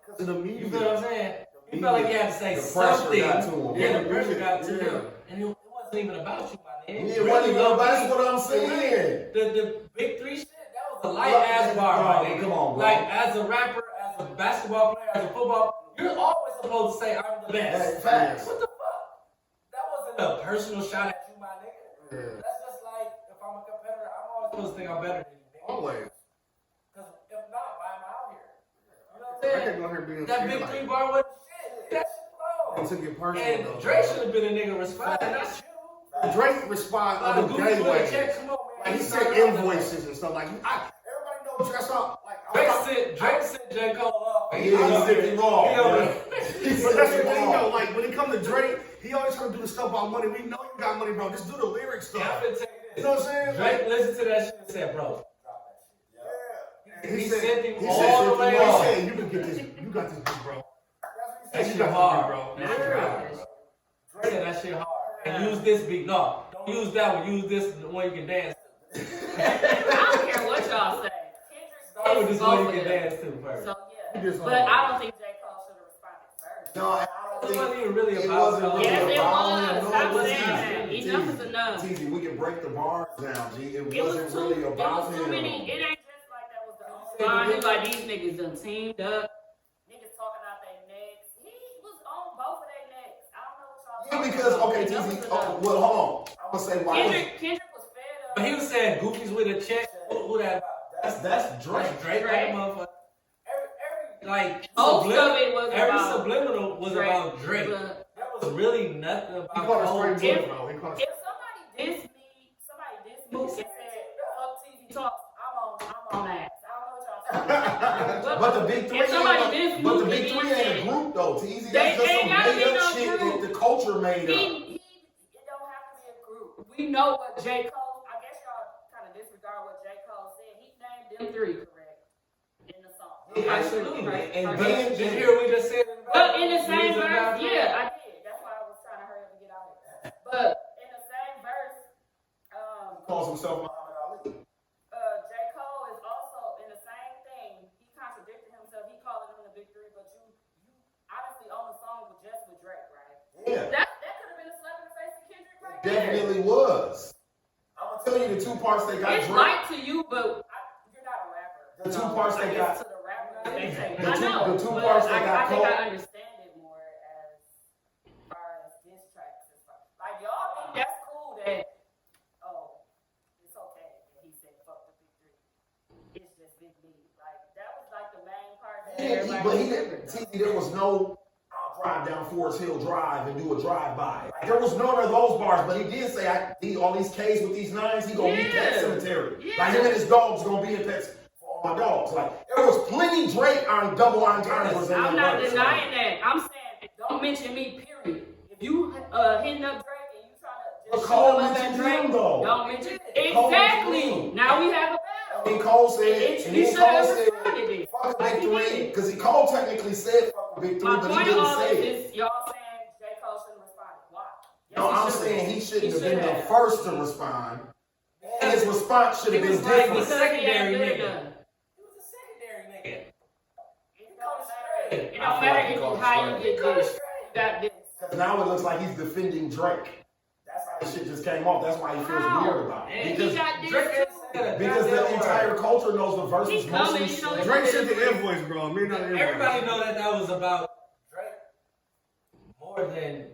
Cause of the You music. feel what I'm saying? He felt like he had to say The pressure something. got to him. Yeah, the pressure got to Yeah. him. And it wasn't even about you, my nigga. It wasn't even about- that's what I'm saying. The big three shit, that was a light ass bar, Come my on, nigga. come on, bro. Like, as a rapper, as a basketball player, as a football, you're always supposed to say, I'm the best. That's facts. What the fuck? That wasn't a personal shot at you, my nigga. Yeah. That's just like, if I'm a competitor, I'm always supposed to think I'm better than you, nigga. Always. Because if not, why am I out here? You know what I'm I saying? can't go here being That scared big like three bar wasn't shit. That shit He low. took it personal And though. Drake should have been a nigga responding. That's you. Drake respond Like, on the Gucci gay with a way. check, come on, man. Like he He's sent not out invoices and stuff. Like everybody knows dress up. Like Drake sent J. Cole off. Yeah, he sent him off. He over Yeah. there. But that's the thing though. Like when it comes to Drake, he always trying to do the stuff about money. We know you got money, bro. Just do the lyric Yeah, I'm stuff. gonna tell You you know this. what I'm saying? Drake listened to that shit and said, bro, drop that shit. Yeah. He sent him he all said- the way he off. said, you can get this. You got this, bitch, bro. That You shit got this, hard, bro. That Yeah. shit hard, bro. Drake said that shit hard. And use this beat. No, don't use that one. Use this one you can dance to. I don't care what y'all say. Kendrick's Start with this both one of you can them. dance to first. So He yeah, just but I don't think J. Cole should have responded first. No, I It don't wasn't think even really it about wasn't Cole. really Yes, it about was. him. No, Stop it wasn't. saying that. Enough is enough. Teasy, we can break the bars down, G. It It was wasn't too, really it about was too him. many. It ain't just like that was the only line. It's like these niggas done teamed up. Niggas Because okay, TZ. Oh, well, hold on. I'm gonna say why. Kendrick was fed up. But he was saying Goofies with a check. Who that? That's Drake. Drake, like a motherfucker. Like Most of it was every about subliminal was Drake, about Drake. but That was really nothing about He called Cole. it straight bullet, bro. He called it If somebody diss me and said, fuck TV talk, I'm on ass. I don't know what y'all talking about. But the big three, If somebody diss me, but the and big he three ain't a said- group though. TZ, They that's just some ain't gotta be made up no shit group. that the culture made up. It don't have to be a group. We know what J. Cole, I guess y'all kind of disregard what J. Cole said. He named them three, correct? In the song. Absolutely. Right. And Then- did you hear what we just said? But in the same verse, yeah, I did. That's why I was trying to hurry up and get out of here. But in the same verse, Calls himself Muhammad Ali. J. Cole is also in the same thing. He contradicted himself. He called them the big three, but you honestly own the song with Drake, right? Yeah, That could have been a slap in the face to Kendrick right there. definitely was. I'm gonna tell you the two parts they got It's Drake. light to you, but You're not a rapper. The two parts they I got. guess to the rapper, they say. The I two- know. the two but parts they got I think Cole. I understand. Understand it more as far as diss tracks and stuff. Like y'all think that's cool that it's okay that he said fuck the big three. It's just Big B. Like that was like the main part. That Yeah, but he didn't. TZ, there was no. I'll drive down Forest Hill Drive and do a drive-by. Like, there was none of those bars, but he did say, all these K's with these nines, he gonna be Pet Yeah. Cemetery. Yeah. Like him and his dogs gonna be in Pet for all my dogs. Like there was plenty Drake on double entendres in I'm that not verse. denying that. I'm saying don't mention me. Period. If you hitting up Drake and you trying to But just Cole show him up at mentioned Drake, him, though. don't mention Cole exactly. mentioned him. Now we have a battle. And Cole said, He and then should Cole have said, responded it. fuck the Like big he three, did. because Cole technically said fuck the big three, My but he point of didn't all say this it. is y'all saying J. Cole shouldn't respond. Why? Yes, No, he I'm should. saying he shouldn't have should been the have. first to respond. And his response should have He been was like different. the Because he had secondary better nigga. done. He was a secondary nigga. It don't matter. It I don't feel matter like he if called how you straight. get this. You got this. Because now it looks like he's defending Drake. That's how this shit just came off. That's why he feels How? weird about it. And he Because, got this Drake too. because the entire culture knows the verse He is mostly coming, you know, slang. Drake sent the invoice, bro. Me not the invoice. Everybody know that was about Drake more than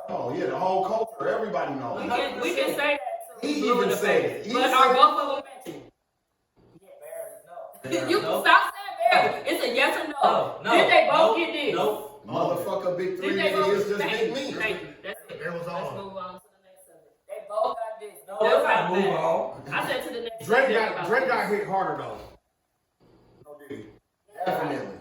Oh yeah, the whole culture, everybody knows. We can say that too. He Blue in even the said face. it. He But said are it. both of them mentioned? You can Nope. stop saying Barry. It's a yes or no. No. Did they both Nope. get this? Nope. Motherfucker, big three Did they both? is just Thank big you. me. Thank you. That's it. It was Let's on. move on to the next subject. They both got this. No, That's let's not not move bad. on. I said to the next Drake subject got about Drake this. got hit harder though. No did he? Definitely.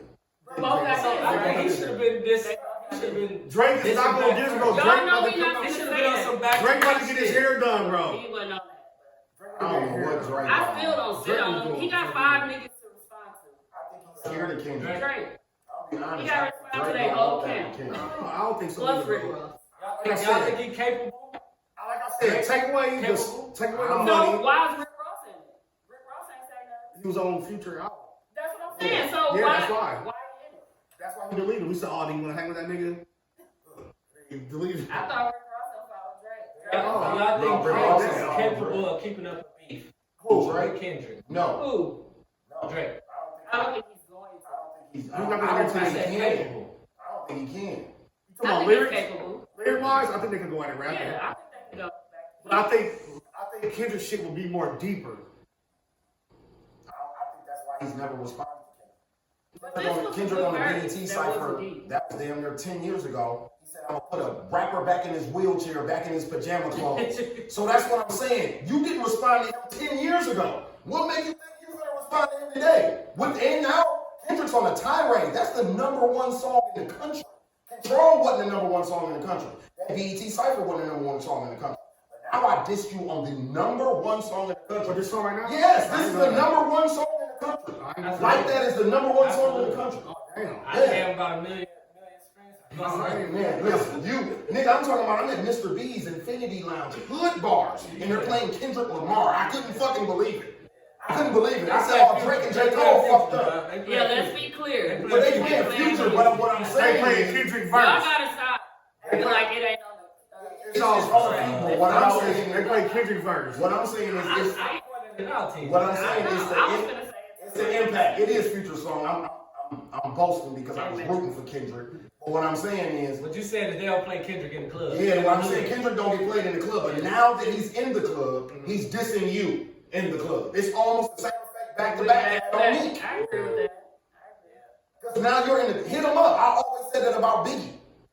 Both got this, I think right? he should have been this. He should have been. Drake is not gonna give him no Y'all Drake. know About we to not come He out- should have been on some back. Drake about to get his hair done, bro. He wasn't on that. I don't know what Drake I still don't sit on him. He got 5 niggas to respond to. Scared of Kendrick. Drake. I'll be honest. He got to respond to Drake their don't whole want that camp. from Kendrick. I don't think so. Plus either, Rick bro. Ross. Y'all think he capable? Like I said, take away the Capable? take away the No. So money. why is Rick Ross in it. Rick Ross ain't saying nothing. He was on Future album. That's what I'm saying? saying. So Yeah, why? that's why. Why he in it? That's why he deleted. We said, "Oh, do you want to hang with that nigga?" He deleted. I thought Rick Ross was following Drake. Y'all No, think Rick Drake Ross is is all capable Drake. of keeping up a beef? Who, Drake, Drake? Kendrick, No. Who? Drake. I don't think he's going to. He's not gonna I don't get think I he said can. capable. I don't think he can. You I talking about think he's lyrics? capable. Lyric wise, I think they can go at it rapping. Yeah, I think they can go back. But I think Kendrick shit will be more deeper. I think that's why he's never responded to But Kendrick. this was a Kendrick good on the verse. BET That Cypher, wasn't deep. that was damn near 10 years ago. He said, I'm gonna put a rapper back in his wheelchair, back in his pajama clothes. So that's what I'm saying. You didn't respond to him 10 years ago. What made you think you're gonna respond to him today? And now, Kendrick's on a tirade. That's the #1 song in the country. Control wasn't the #1 song in the country. That BET Cypher wasn't the #1 song in the country. But now I dissed you on the #1 song in the For country. this song right now? Yes, this is the #1 song in the country. Like that is the #1 song in the country. Oh, damn. I have about a million streams. Man, listen, nigga, I'm talking about, I'm at Mr. B's Infinity Lounge, hood bars, and they're playing Kendrick Lamar. I couldn't fucking believe it. I couldn't believe it. I said, oh, Drake and J. Cole fucked up. Yeah, let's be clear. But they playing Future, but what I'm They saying playing is, Kendrick Y'all verse. gotta stop acting like it ain't on the. it's all people. What I'm saying They play Kendrick verse. what I'm saying is, What I'm what I'm saying is I was gonna say it's the impact. It is Future song. I'm I'm boasting because I was rooting for Kendrick. But what I'm saying is, What you said is they don't play Kendrick in the club. yeah, what I'm saying, Kendrick don't get played in the club, but now that he's in the club, he's dissing you in the club. It's almost the same effect back to back. I agree with that. Because now you're in the, hit him up. I always said that about Biggie.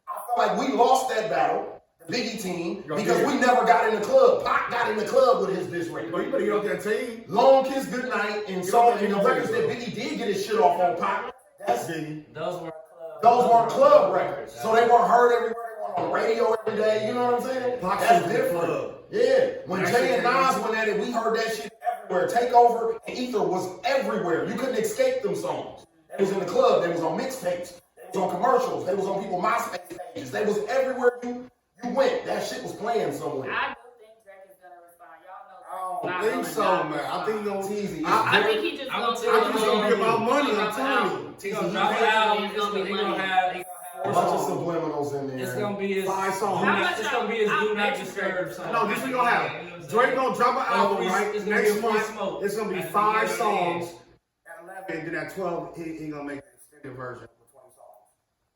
I felt like we lost that battle, the Biggie team, because we never got in the club. Pac got in the club with his diss record. Well, you better get off that team. Long Kiss Goodnight and some and the records that Biggie did get his shit off on Pac. That's Biggie. Those weren't club records. So they weren't heard everywhere. They weren't on the radio every day. You know what I'm saying? That's different. Yeah. When Jay and Nas went at it, we heard that shit everywhere. Takeover and Ether was everywhere. You couldn't escape them songs. They was in the club. They was on mixtapes. They was on commercials. They was on people's MySpace pages. They was everywhere you went. That shit was playing somewhere. I do think Drake is gonna respond. Y'all know. I don't think so, man. I think he's gonna Teasy. I think he just I think it's gonna be about money. I'm telling you. He's gonna drop it out. He's gonna have a bunch of subliminals in there. It's gonna be his 5 songs. It's gonna be his Do Not Disturb song. No, this we gonna have. Drake gonna drop an album right next month. It's gonna be 5 songs. At 11, and then at 12, he gonna make an extended version with 20 songs.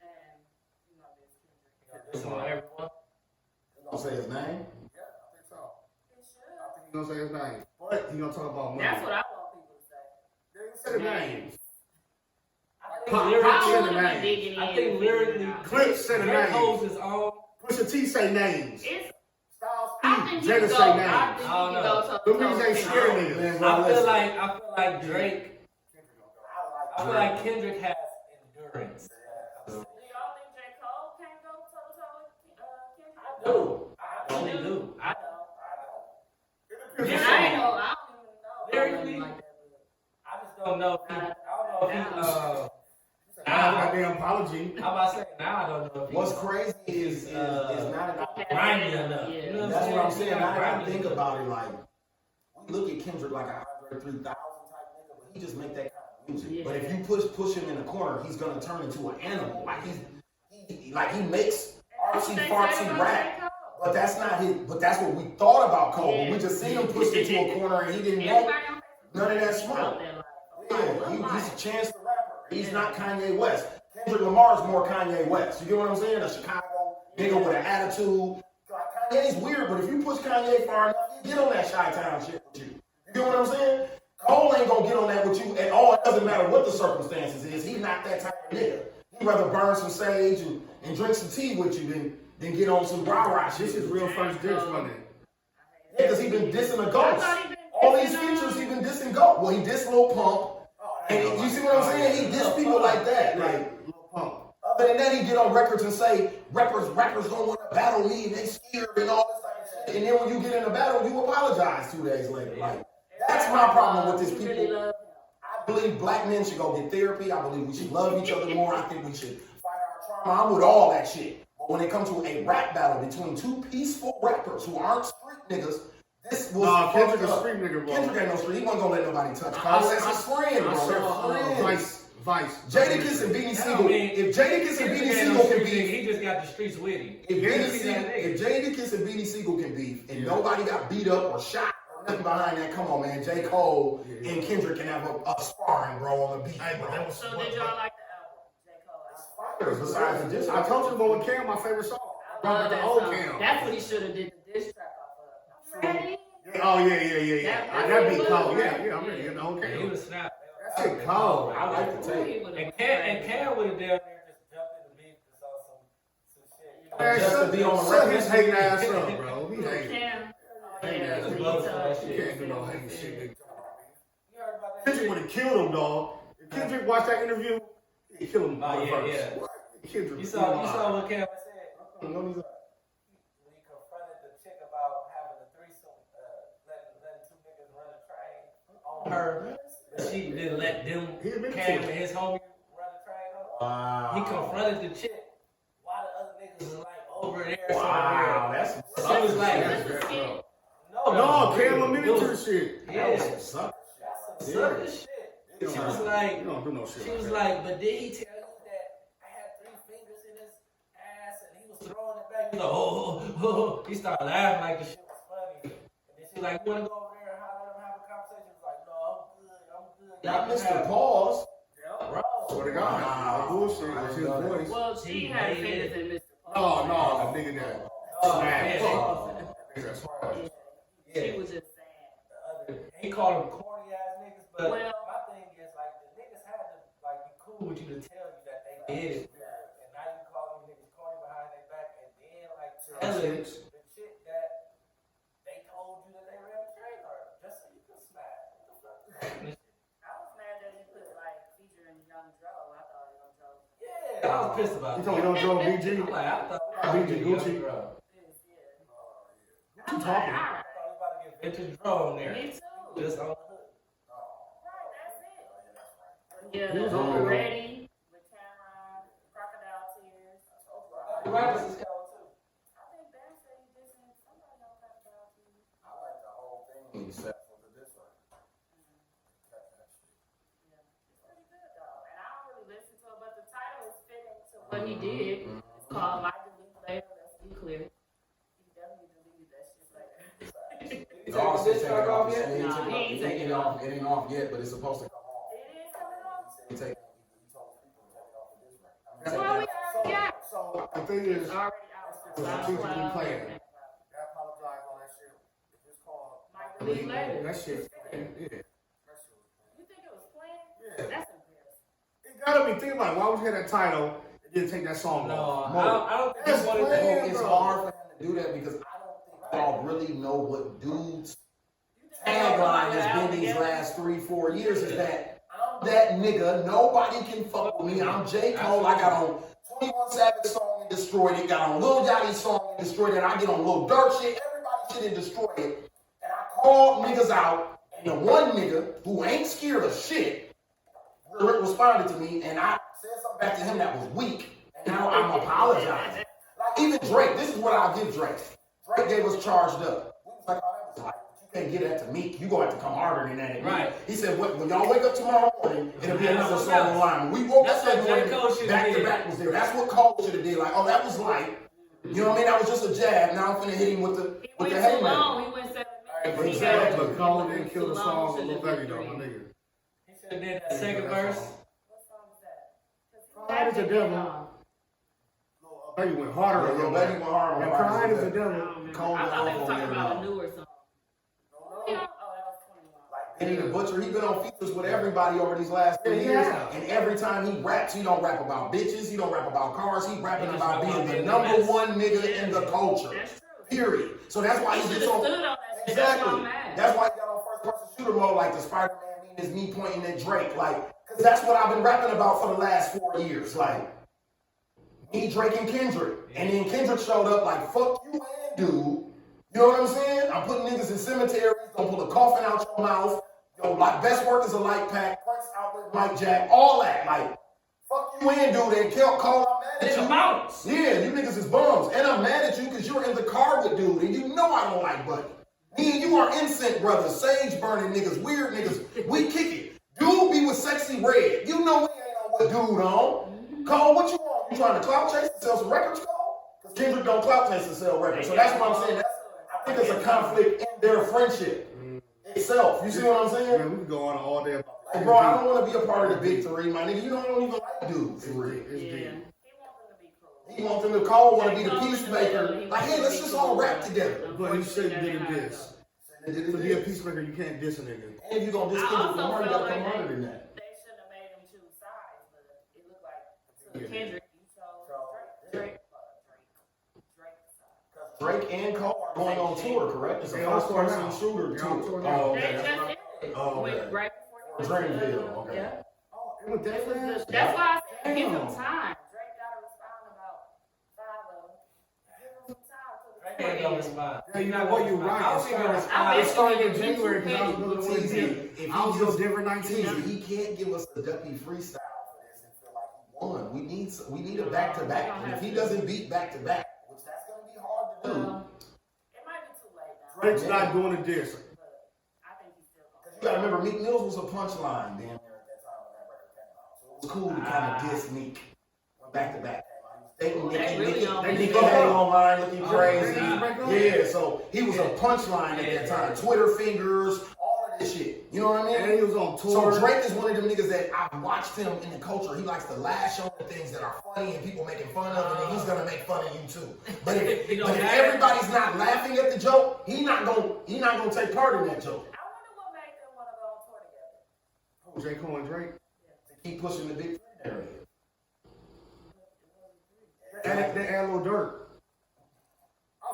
And you know this. This one, everyone. You gonna say his name? Yeah, I think so. He should. I think he gonna say his name, but he gonna talk about money. That's what I want people to say. They didn't say the name. I think lyrically, Clips say the Drake name. holds his own. Pusha T say names. It's Styles I think P, he Jada go. say I names. think I don't he know. go to. Them niggas ain't scared niggas. I feel like Drake. I feel like Kendrick has endurance. Do y'all think J. Cole can go toe to toe with Kendrick? I do. I really do. I And I ain't know. I don't even know. Lyrically, Like that, I just don't know. I don't know if he. Goddamn apology. I'm about to say now. I don't know if he. What's crazy is not about grimy enough. Yeah. You know That's what I'm saying. Now that I Grimy think enough. about it, like we look at Kendrick like a Andre 3000 type nigga, but he just make that kind of music. Yeah. But if you push him in a corner, he's gonna turn into an animal. Like he makes artsy fartsy rap. But that's not his. But that's what we thought about Cole. Yeah. We just seen him pushed into a corner and he didn't want none of that smoke. Yeah, he's a Chance the Rapper. He's not Kanye West. Kendrick Lamar's more Kanye West. You get what I'm saying? A Chicago nigga with an attitude. Like, Kanye's weird, but if you push Kanye far enough, he get on that Chi-Town shit with you. You get what I'm saying? Cole ain't gonna get on that with you at all. It doesn't matter what the circumstances is. He's not that type of nigga. He'd rather burn some sage and drink some tea with you than get on some rah-rah shit. This is real first diss, wasn't it? Yeah, because he been dissing a ghost. All these features, he been dissing ghost. Well, he dissed Lil Pump. And you see what I'm saying? He diss people like that. Like, other than that, he get on records and say, rappers don't want to battle me and they scared and all this type of shit. And then when you get in a battle, you apologize 2 days later. Like, that's my problem with this people. I believe black men should go get therapy. I believe we should love each other more. I think we should fight our trauma. I'm with all that shit. But when it comes to a rap battle between two peaceful rappers who aren't street niggas, this was Kendrick a street nigga, bro. Kendrick ain't no street. He wasn't gonna let nobody touch Cole. That's his friend, bro. They're friends. Vice. Jadakiss and Beanie Siegel. If Jadakiss and Beanie Siegel can beef, he just got the streets with him. if Jadakiss and Beanie Siegel can beef, and nobody got beat up or shot or nothing behind that, come on, man. J. Cole and Kendrick can have a sparring, bro, on the beat. Bro. So did y'all like the album, J. Cole album? Besides the diss, I told you about with Cam, my favorite song. I love the that old song. Cam. That's what he should have did the diss track off of. I'm ready. Oh yeah. That'd be cold. Yeah, I'm ready to get the whole He Cam. was snapped. That's it, cold. I like the tape. And Cam would have down there just jumped in the beat just on some shit. Man, Just to be on the shut record. his hating ass up, bro. He hating. Cam. Yeah, he love tough. that You shit. can't do no hating shit, nigga. You heard about that? Kendrick would have killed him, dog. If Kendrick watched that interview, he'd kill him. Oh, yeah, first. yeah. What? Kendrick. You saw what Cam said? When When he confronted the chick about having a threesome, letting two niggas run a train on her, but she didn't let them, He admitted Cam to and it. his homie, run a train on her. Wow. He confronted the chick. Why the other niggas was like over there? Wow, that's She was like, That's a skit. No, Cam admitted to the shit. Yeah, some suck. that's some sucker shit. She was like, You don't do no shit. she was like, but did he tell you that I had 3 fingers in his ass and he was throwing it back? He was like, oh. He started laughing like the shit was funny. And then she was like, you want to go over there and have a conversation? He was like, no, I'm good. Got Mr. Pause. bro. Swear to God. Wow. Bullshit. It's his voice. Well, she had fingers in Mr. No, the nigga that. Smash. That's right. She was just saying. He called them corny ass niggas, but Well, my thing is like the niggas had to like be cool with you to tell you that they did it, and now you call them niggas corny behind their back, and then like telling the shit that they told you that they were in the train or just so you could smash. What the fuck? I was mad that he put like featuring Young Joe. I thought Young Joe. Yeah, I was pissed about You it. told me don't throw BG. I'm like, I thought BG Gucci. bro. You talking? I thought he was about to get vintage drone there. Me too. Just on. Right, that's it. yeah, He was the on ready. With Cameron, Crocodile Tears. The rappers is cold too. I think Ben said he did somebody on Crocodile Tears. I like the whole thing except for the this one. Yeah, it's pretty good though, and I don't really listen to it, but the title is fitting to what he did. It's called My Delete Later. Let's be clear. He definitely deleted that shit later. You took this track off yet? It Nah, he ain't taking ain't off. It ain't off yet, but it's supposed to come off. It is coming off. He told people to take it off of this one. Well, we already got it. So the thing is, It's already out. So It's SoundCloud, actually playing. everything. I apologize on that shit. If it's called My Delete Later. that shit, yeah. You think it was playing? Yeah. That's embarrassing. It gotta be thinking about it. Why would you have that title and then take that song No, off? I don't think That's it's one of playing. them. It's hard for him to do that because I don't think y'all really know what dude's tagline has been these last 3-4 years is that I'm that nigga, nobody can fuck with me. I'm J. Cole. I got on 21 Savage song and destroyed it. Got on Lil Yachty song and destroyed it. I get on Lil Durk shit. Everybody shit and destroyed it. And I called niggas out. And the one nigga who ain't scared of shit responded to me. And I said something back to him that was weak. And now I'm apologizing. Like even Drake, this is what I'll give Drake. Drake gave us Charged Up. We was like, oh, that was light. You can't get that to Meek. You gonna have to come harder than that. Right. He said, when y'all wake up tomorrow morning, it'll be another song on line. When we woke up that morning, back to back was there. That's what Cole should have did. Like, oh, that was light. You know what I mean? That was just a jab. Now I'm finna hit him with the He went too haymaker. long. He went 7 minutes. Exactly. But Cole didn't kill the song with Lil Baby though, my nigga. He should have did that second verse. What song is that? Pride is a devil. Lil Baby went harder. Lil Baby went harder. And Pride is a I devil. don't remember. Cole I thought they got were off talking on about there. a newer song. Oh, that was 21. Like Benny the Butcher, he been on features with everybody over these last 3 years. And every time he raps, he don't rap about bitches, he don't rap about cars, he rapping about being the number one nigga in the culture. That's true. Period. So that's why He he should gets have on. stood on that shit. That's why Exactly. I'm mad. That's why he got on first person shooter mode like the Spider-Man meme is me pointing at Drake. Like, cause that's what I've been rapping about for the last 4 years. Like, me, Drake, and Kendrick. And then Kendrick showed up like, fuck you and dude. You know what I'm saying? I'm putting niggas in cemeteries, gonna pull a coffin out your mouth. Yo, like, best work is a light pack, Prince outlet, Mike Jack, all that. Like, fuck you and dude, and Cole, I'm mad at you. Bounce. Yeah, you niggas is bums. And I'm mad at you because you're in the car with dude, and you know I don't like Buddy. Me and you are incense brothers, sage burning niggas, weird niggas. We kick it. Dude be with Sexy Red. You know we ain't on what dude on. Cole, what you want? You trying to clout chase and sell some records, Cole? Because Kendrick don't clout chase and sell records. So that's what I'm saying. I think it's a conflict in their friendship itself. You see what I'm saying? Man, we can go on all day about Like, bro, I don't want to be a part of the big three, my nigga. You don't even like dude for real. It's Yeah. deep. He wants them to be cool. He wants them to call, want to be the peacemaker. Like, hey, let's just all rap together. But he shouldn't did this. And To be a peacemaker, you can't diss a nigga. if you're going to diss I Kendrick also Lamar, you feel got to come like harder than that. They shouldn't have made him choose sides, but it looked like to Yeah. Kendrick, you chose Drake. Drake side. Drake and Cole are going on tour, correct? It's a They all first person now. shooter They on tour. tour now. Oh, They okay. just That's right. ended. Oh, Went okay. right before Dreamville, okay. Yeah. Oh, it was that It was fast? just, that's why I said give him Damn. time. Drake got to respond about 5 of them. Give him some time to Drake ain't gonna respond. Yeah, you know what? You're right. I don't think he'll respond. It started in January because I was building one Teasy, team. if I was he still just Denver 19. Teasy, he can't give us a Duppy freestyle for this and feel like he won. We need a back to back. And if he doesn't beat back to back, which that's gonna be hard to do. It might be too late now. Drake's not doing a diss. But I think he's still going Because you gotta remember, Meek Mills was a punchline damn near at that time when that record came out. So it was cool to kind of diss Meek when back to back came out. He was They dating really Nicki, don't Nicki break had up. online looking crazy. They break up. Yeah, so he was a punchline at that time. Twitter fingers, all of this shit. You know what I mean? And he was on tour. So Drake is one of them niggas that I've watched him in the culture. He likes to lash on the things that are funny and people making fun of, and then he's gonna make fun of you too. But if everybody's not laughing at the joke, he not gonna take part in that joke. I wonder what made them want to go on tour together. J. Cole and Drake. To keep pushing the big narrative. And they add a little dirt.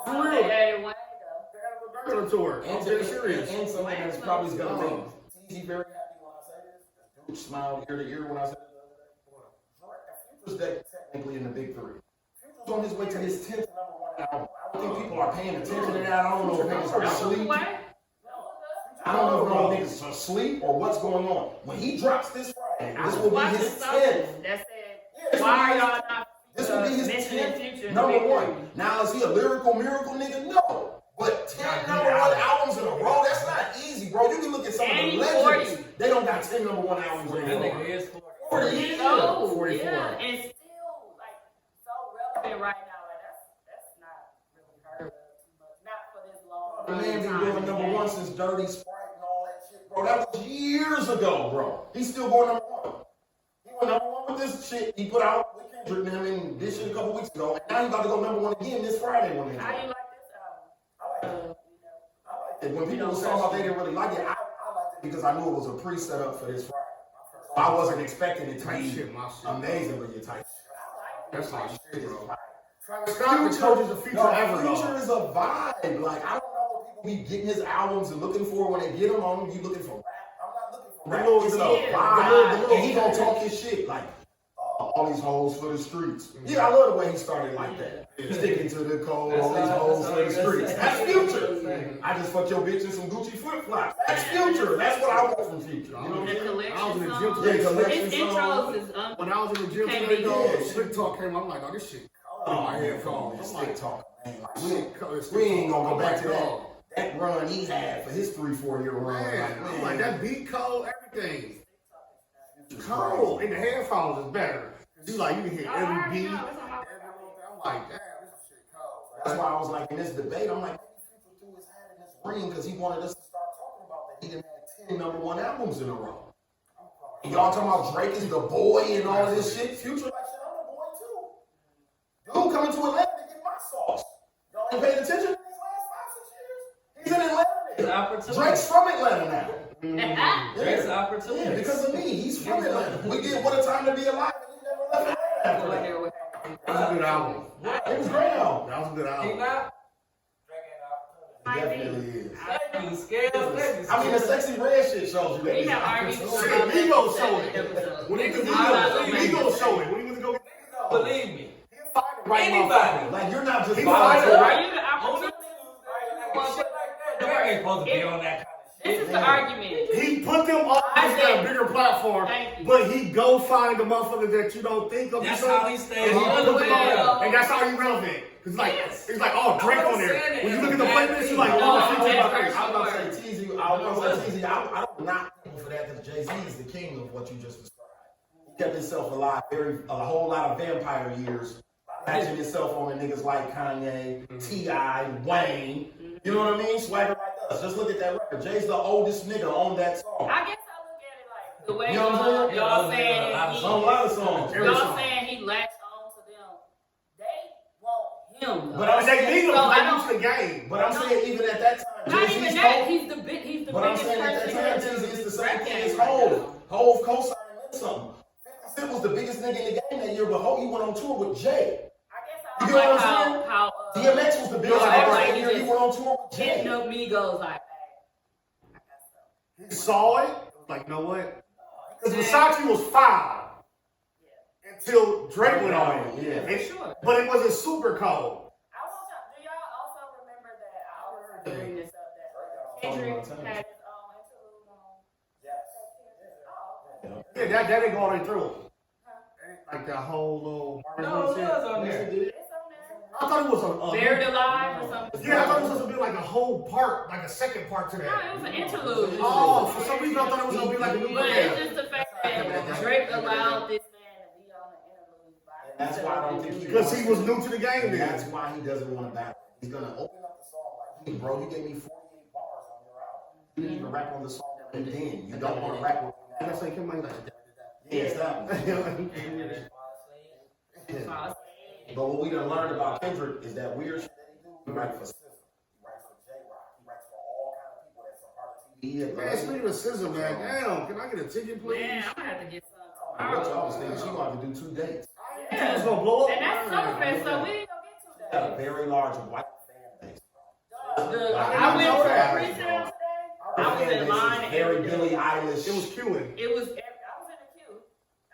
For Oh, real. they added Wayne, though. They add a little dirt on the tour. I'm dead serious. And something that's probably gonna make TZ very happy when I say this. Dude smiled ear to ear when I said this the other day. Future's that technically in the big three. Future's on his way to his 10th #1 album. I don't think people are paying attention to that. I don't know if niggas are asleep. I don't know if niggas are asleep or what's going on. When he drops this Friday, this will be his 10th. That said, why are y'all not This will be his mentioning 10th Future? #1. Now, is he a lyrical miracle nigga? No. But 10 #1 albums in a row, that's not easy, bro. You can look at some of the legends. They don't got 10 #1 albums in a row. That nigga is 40. 40 years. Oh, 44. yeah, and still like so relevant right now. Like that's not really heard of too much. Not for this long. The man been doing #1 since Dirty Sprite and all that shit, bro. That was years ago, bro. He's still going #1. He went #1 with this shit he put out with Kendrick and him and this shit a couple weeks ago. And now he's about to go #1 again this Friday when they How drop. you like this album? I like it. You know, I liked it. When people was talking about they didn't really like it, I liked it because I knew it was a pre-setup for this Friday. So I wasn't expecting it to Tight be shit, my shit. amazingly tight. That's my Shit shit, is bro. fire. Travis Scott the coach is the future ever, Future though. is a vibe. Like, I don't know what people be getting his albums and looking for when they get them on. You looking for rap? I'm not looking for rap. little- It's a the vibe. little And he gonna talk his shit. Like, all these hoes for the streets. Yeah, I love the way he started like that. Sticking to the code, all these hoes for the streets. That's Future. I just fucked your bitch in some Gucci flip-flops. That's Future. That's what I want from Future. You know what I the mean? collection I was in the songs. gym Yeah, today. collection His intros songs. is When I was in the gym Can't today, be dog, good. Slick Talk came. I'm like, oh, this shit. Oh, my yeah, head come on, I'm stick like, talk, man. Like, shit. we ain't gonna go back to that. dog. That run he had for his 3-4 year run. Man, I'm like, that beat code, everything. Future's Cold. crazy. And the headphones is better. You like, you can hear I every already beat. know, it's on my- I'm like, damn, this shit cold. That's why I was like, in this debate, I'm like, maybe Future threw his hat in this ring because he wanted us to start talking about that he didn't have 10 #1 albums in a row. And y'all talking about Drake is the boy and all this shit. Future like, shit, I'm the boy too. Dude coming to Atlanta to get my sauce. Y'all ain't paying attention in these last 5-6 years? He's in Atlanta. It's opportunity. Drake's from Atlanta now. Drake's Yeah, opportunity. because of me. He's from Atlanta. We did What a Time to Be Alive and he never left Atlanta after that. That was a good album. It was a great album. That was a good He album. not. It definitely is. Thank you, Scalez. I mean, the sexy red shit shows you that. We he's have an argued opportunity. about Shit, Migos that showed it. episode. When he was Niggas Migos showed it. When he was going to go Believe me. he'll find the right Anybody. motherfucker. Like, you're not just He volunteering. Are you the On the opportunity? shit like that. Drake ain't supposed to be on that kind of This shit. is the argument. He put them all I on said- a bigger platform, Thank you. but he go find the motherfuckers that you don't think of. That's you know? how he stays And he put them on relevant. there. And that's how he relevant. It's like, Yes. it's like, oh, Drake on there. saying it When you is look at the a bad playlist, thing. you're like, No, oh, I'm Future about saying this. I was about to say Teasy. I was about to say Teasy. I don't knock people for that because Jay-Z is the king of what you just described. He kept himself alive a whole lot of vampire years, patching himself on the niggas like Kanye, T.I., Wayne. You know what I mean? Swagger like us. Just look at that record. Jay's the oldest nigga on that song. I guess I look at it like the way You know what I'm saying? y'all Yeah, saying On a lot of he, songs. Every y'all song. saying he latched on to them. They want him. Though. But I'm They saying, need him So I to don't- play the game. but I'm saying even at that time, Not Jay-Z's even that. Hov- He's the big. He's the But I'm biggest saying at that person time, in Teasy, it's the same rap thing game as right Hov. now. Hov co-signed something. 50 Cent was the biggest nigga in the game that year, but he went on tour with Jay. I guess You I get what like I'm saying? how DMX was the biggest Yeah, artist like that he year. He just went on tour with hitting Jay. up Migos like, hey, I got something. He saw it. Like, you know what? Because Versace was foul until Drake went on it. Yeah. And- Sure. But it wasn't super cold. I want y'all, do y'all also remember that I always have to bring this up that Kendrick had his own interlude on? Oh, okay. Yeah, that didn't go all the way through. Like that whole little. No, it was on there. It's on there. I thought it was a. Buried Alive or something. Yeah, I thought it was supposed to be like a whole part, like a second part to No, that. it was an interlude. Oh, for some reason I thought it was gonna be like a new But band. it's just the fact that Drake allowed this man to be on the interlude by And that's why I don't think he Because he was new to the game And then. that's why he doesn't want to battle. He's gonna open up the song like, hey, bro, you gave me 48 bars on your album. You didn't even rap on the song that and then you don't want to rack with And I say, come on, like, yeah, exactly. But what we done learned about Kendrick is that weird shit that he do. He writes for SZA. He writes for J-Rock. He writes for all kind of people that's a part of TV. man, speaking of SZA, man, damn, can I get a ticket, please? Man, I'm gonna have to get some What y'all was thinking? She wanted to do 2 dates. Yeah. It's gonna blow up. And that's Summerfest, so we ain't gonna get to She got a that. very large white fan base, bro. I went know to that. a pre-sale today. Her I was fan in base line is and very everything. Billie Eilish. It was queuing. It was, I was in the queue.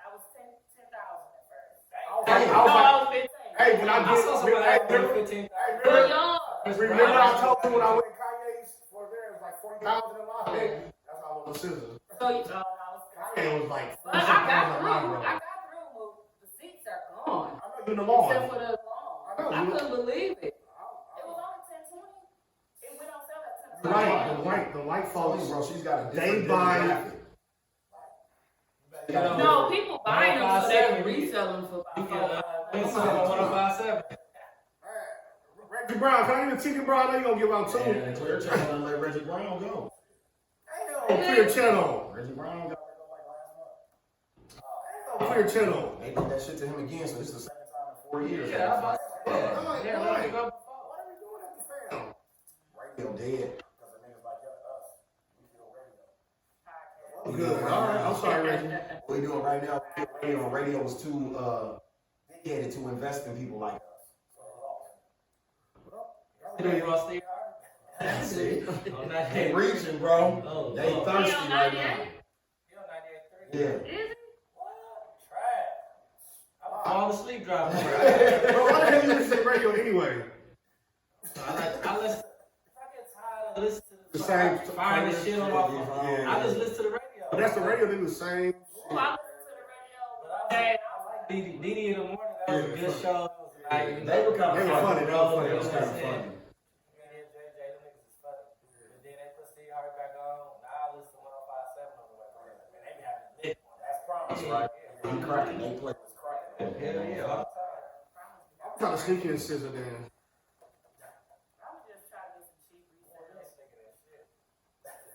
I was 10,000 at first. Hey, No, I was 15. Hey, when I I saw somebody get, like 15. But y'all, remember I told you when I went to Kanye's for there, it was like 40,000 in line. That's how I was SZA. so you, I was, Kanye was like, but I got through. I got through. But the seats are gone. I know you in the mall. Except for the lawn. I know. I couldn't believe it. It was only 10:20. It went on sale at 10:20. The white Folks, folks, bro, she's got a They different buy- demographic. No, people buying them so they can resell them for about $4. Reggie Brown, can I get a ticket, bro? I know you gonna give out two. And Clear Channel and let Reggie Brown go. Damn, Clear Channel. Reggie Brown got let go like last month. Damn, Clear Channel. They did that shit to him again, so this is the second time in 4 years. Yeah, I was about to say that. Why? Yeah, Why? let me go. What are we doing at the fam? Radio dead because of niggas like us. We feel radio. Good. All right. I'm sorry, Reggie. What we doing right now? Radio was too big-headed to invest in people like us. You know you want to stay That's it. on that They day. reaching, bro. Oh, They oh. thirsty He on right 98? now. You on 98.3? Yeah. Is it? What? Trash. I'm falling asleep driving. Bro, why the hell you listen to the radio anyway? I listen. If I get tired of listening to The same firing the shit on my phone, Yeah. I just listen to the radio. But that's the radio. They do the same. Ooh, I listen to the radio. But I like Didi in the morning. That was a good show. Like, They were kind They of were funny. funny. They were funny. They was kind of funny. That's promise, right? He cracking. They play was cracking. Hell yeah, all the time. I'm trying to sneak in SZA then. I'm just trying to get some cheap resale.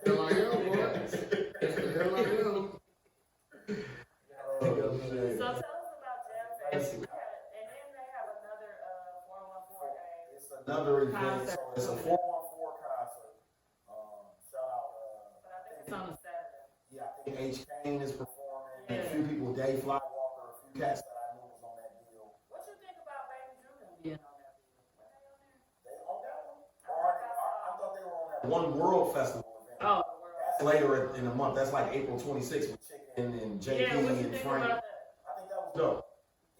Hell I am, boy. Hell I am. So tell us about Jam Fest. And then they have another 414 day. It's another event. So it's a 414 concert. Shout out. But I think it's on a Saturday. Yeah, I think H. Kane is performing. Yeah. A few people, Dave Flywalker, a few cats that I knew was on that deal. What you think about Baby Drew being on that deal? Were they on there? They on that one? I thought they were on that One World Festival event. Oh, the world. That's later in the month. That's like April 26th with Chicken and JP Yeah, what you and think Frank. about that? I think that was dope.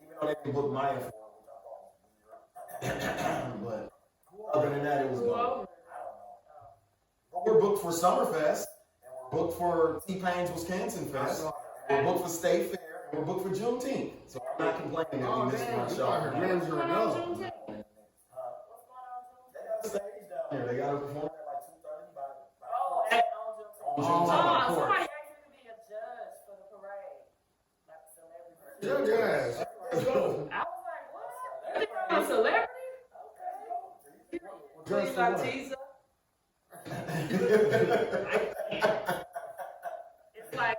Even though they didn't book Maya for it, which I thought was weird. But other than that, it was Who dope. over? I don't know. But we're booked for Summerfest, and we're booked for T-Pain's Wisconsin Fest, and we're booked for State Fair, and we're booked for Juneteenth. So I'm not complaining that we missed my show. Her name's her What's going on nose. Juneteenth? What's What's going on They Juneteenth? got the stage down there. They got to perform at like 2:30 by Oh, at on Juneteenth. On Oh, Juneteenth. somebody asked you to be a judge for the parade. Like a celebrity. Yeah, yes. Let's go. I was like, what? You think I'm a celebrity? Just Please, for I what? tease her. It's like,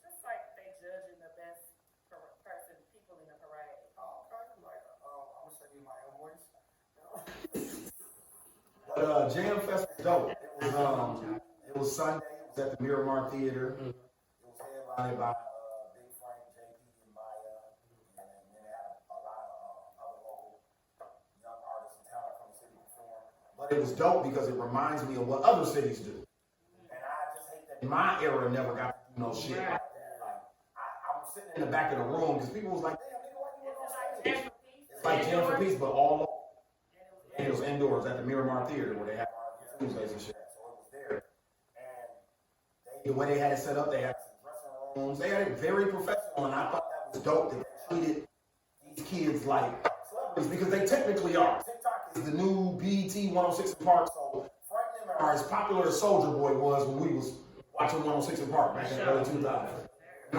just like they judging the best person, people in the parade. Oh, okay. Like, I'm gonna send you my invoice. But Jam Fest was dope. It was Sunday. It was at the Miramar Theater. It was headlined by Big Frank, JP, and Maya. And then they had a lot of other local young artists and talent from the city perform. But it was dope because it reminds me of what other cities do. And I just hate that my era never got to do no shit like that. Like, I'm sitting in the back of the room because people was like, damn, nigga, why you on stage? It's like Jam for Peace, but all local. And it was indoors at the Miramar Theater where they have Tuesdays and shit. So it was there. And the way they had it set up, they had some dressing rooms. They had it very professional, and I thought that was dope that they treated these kids like celebrities because they technically are. TikTok is the new BET 106 in Park, so Frank and them are as popular as Soulja Boy was when we was watching 106 in Park back in the early 2000s. You know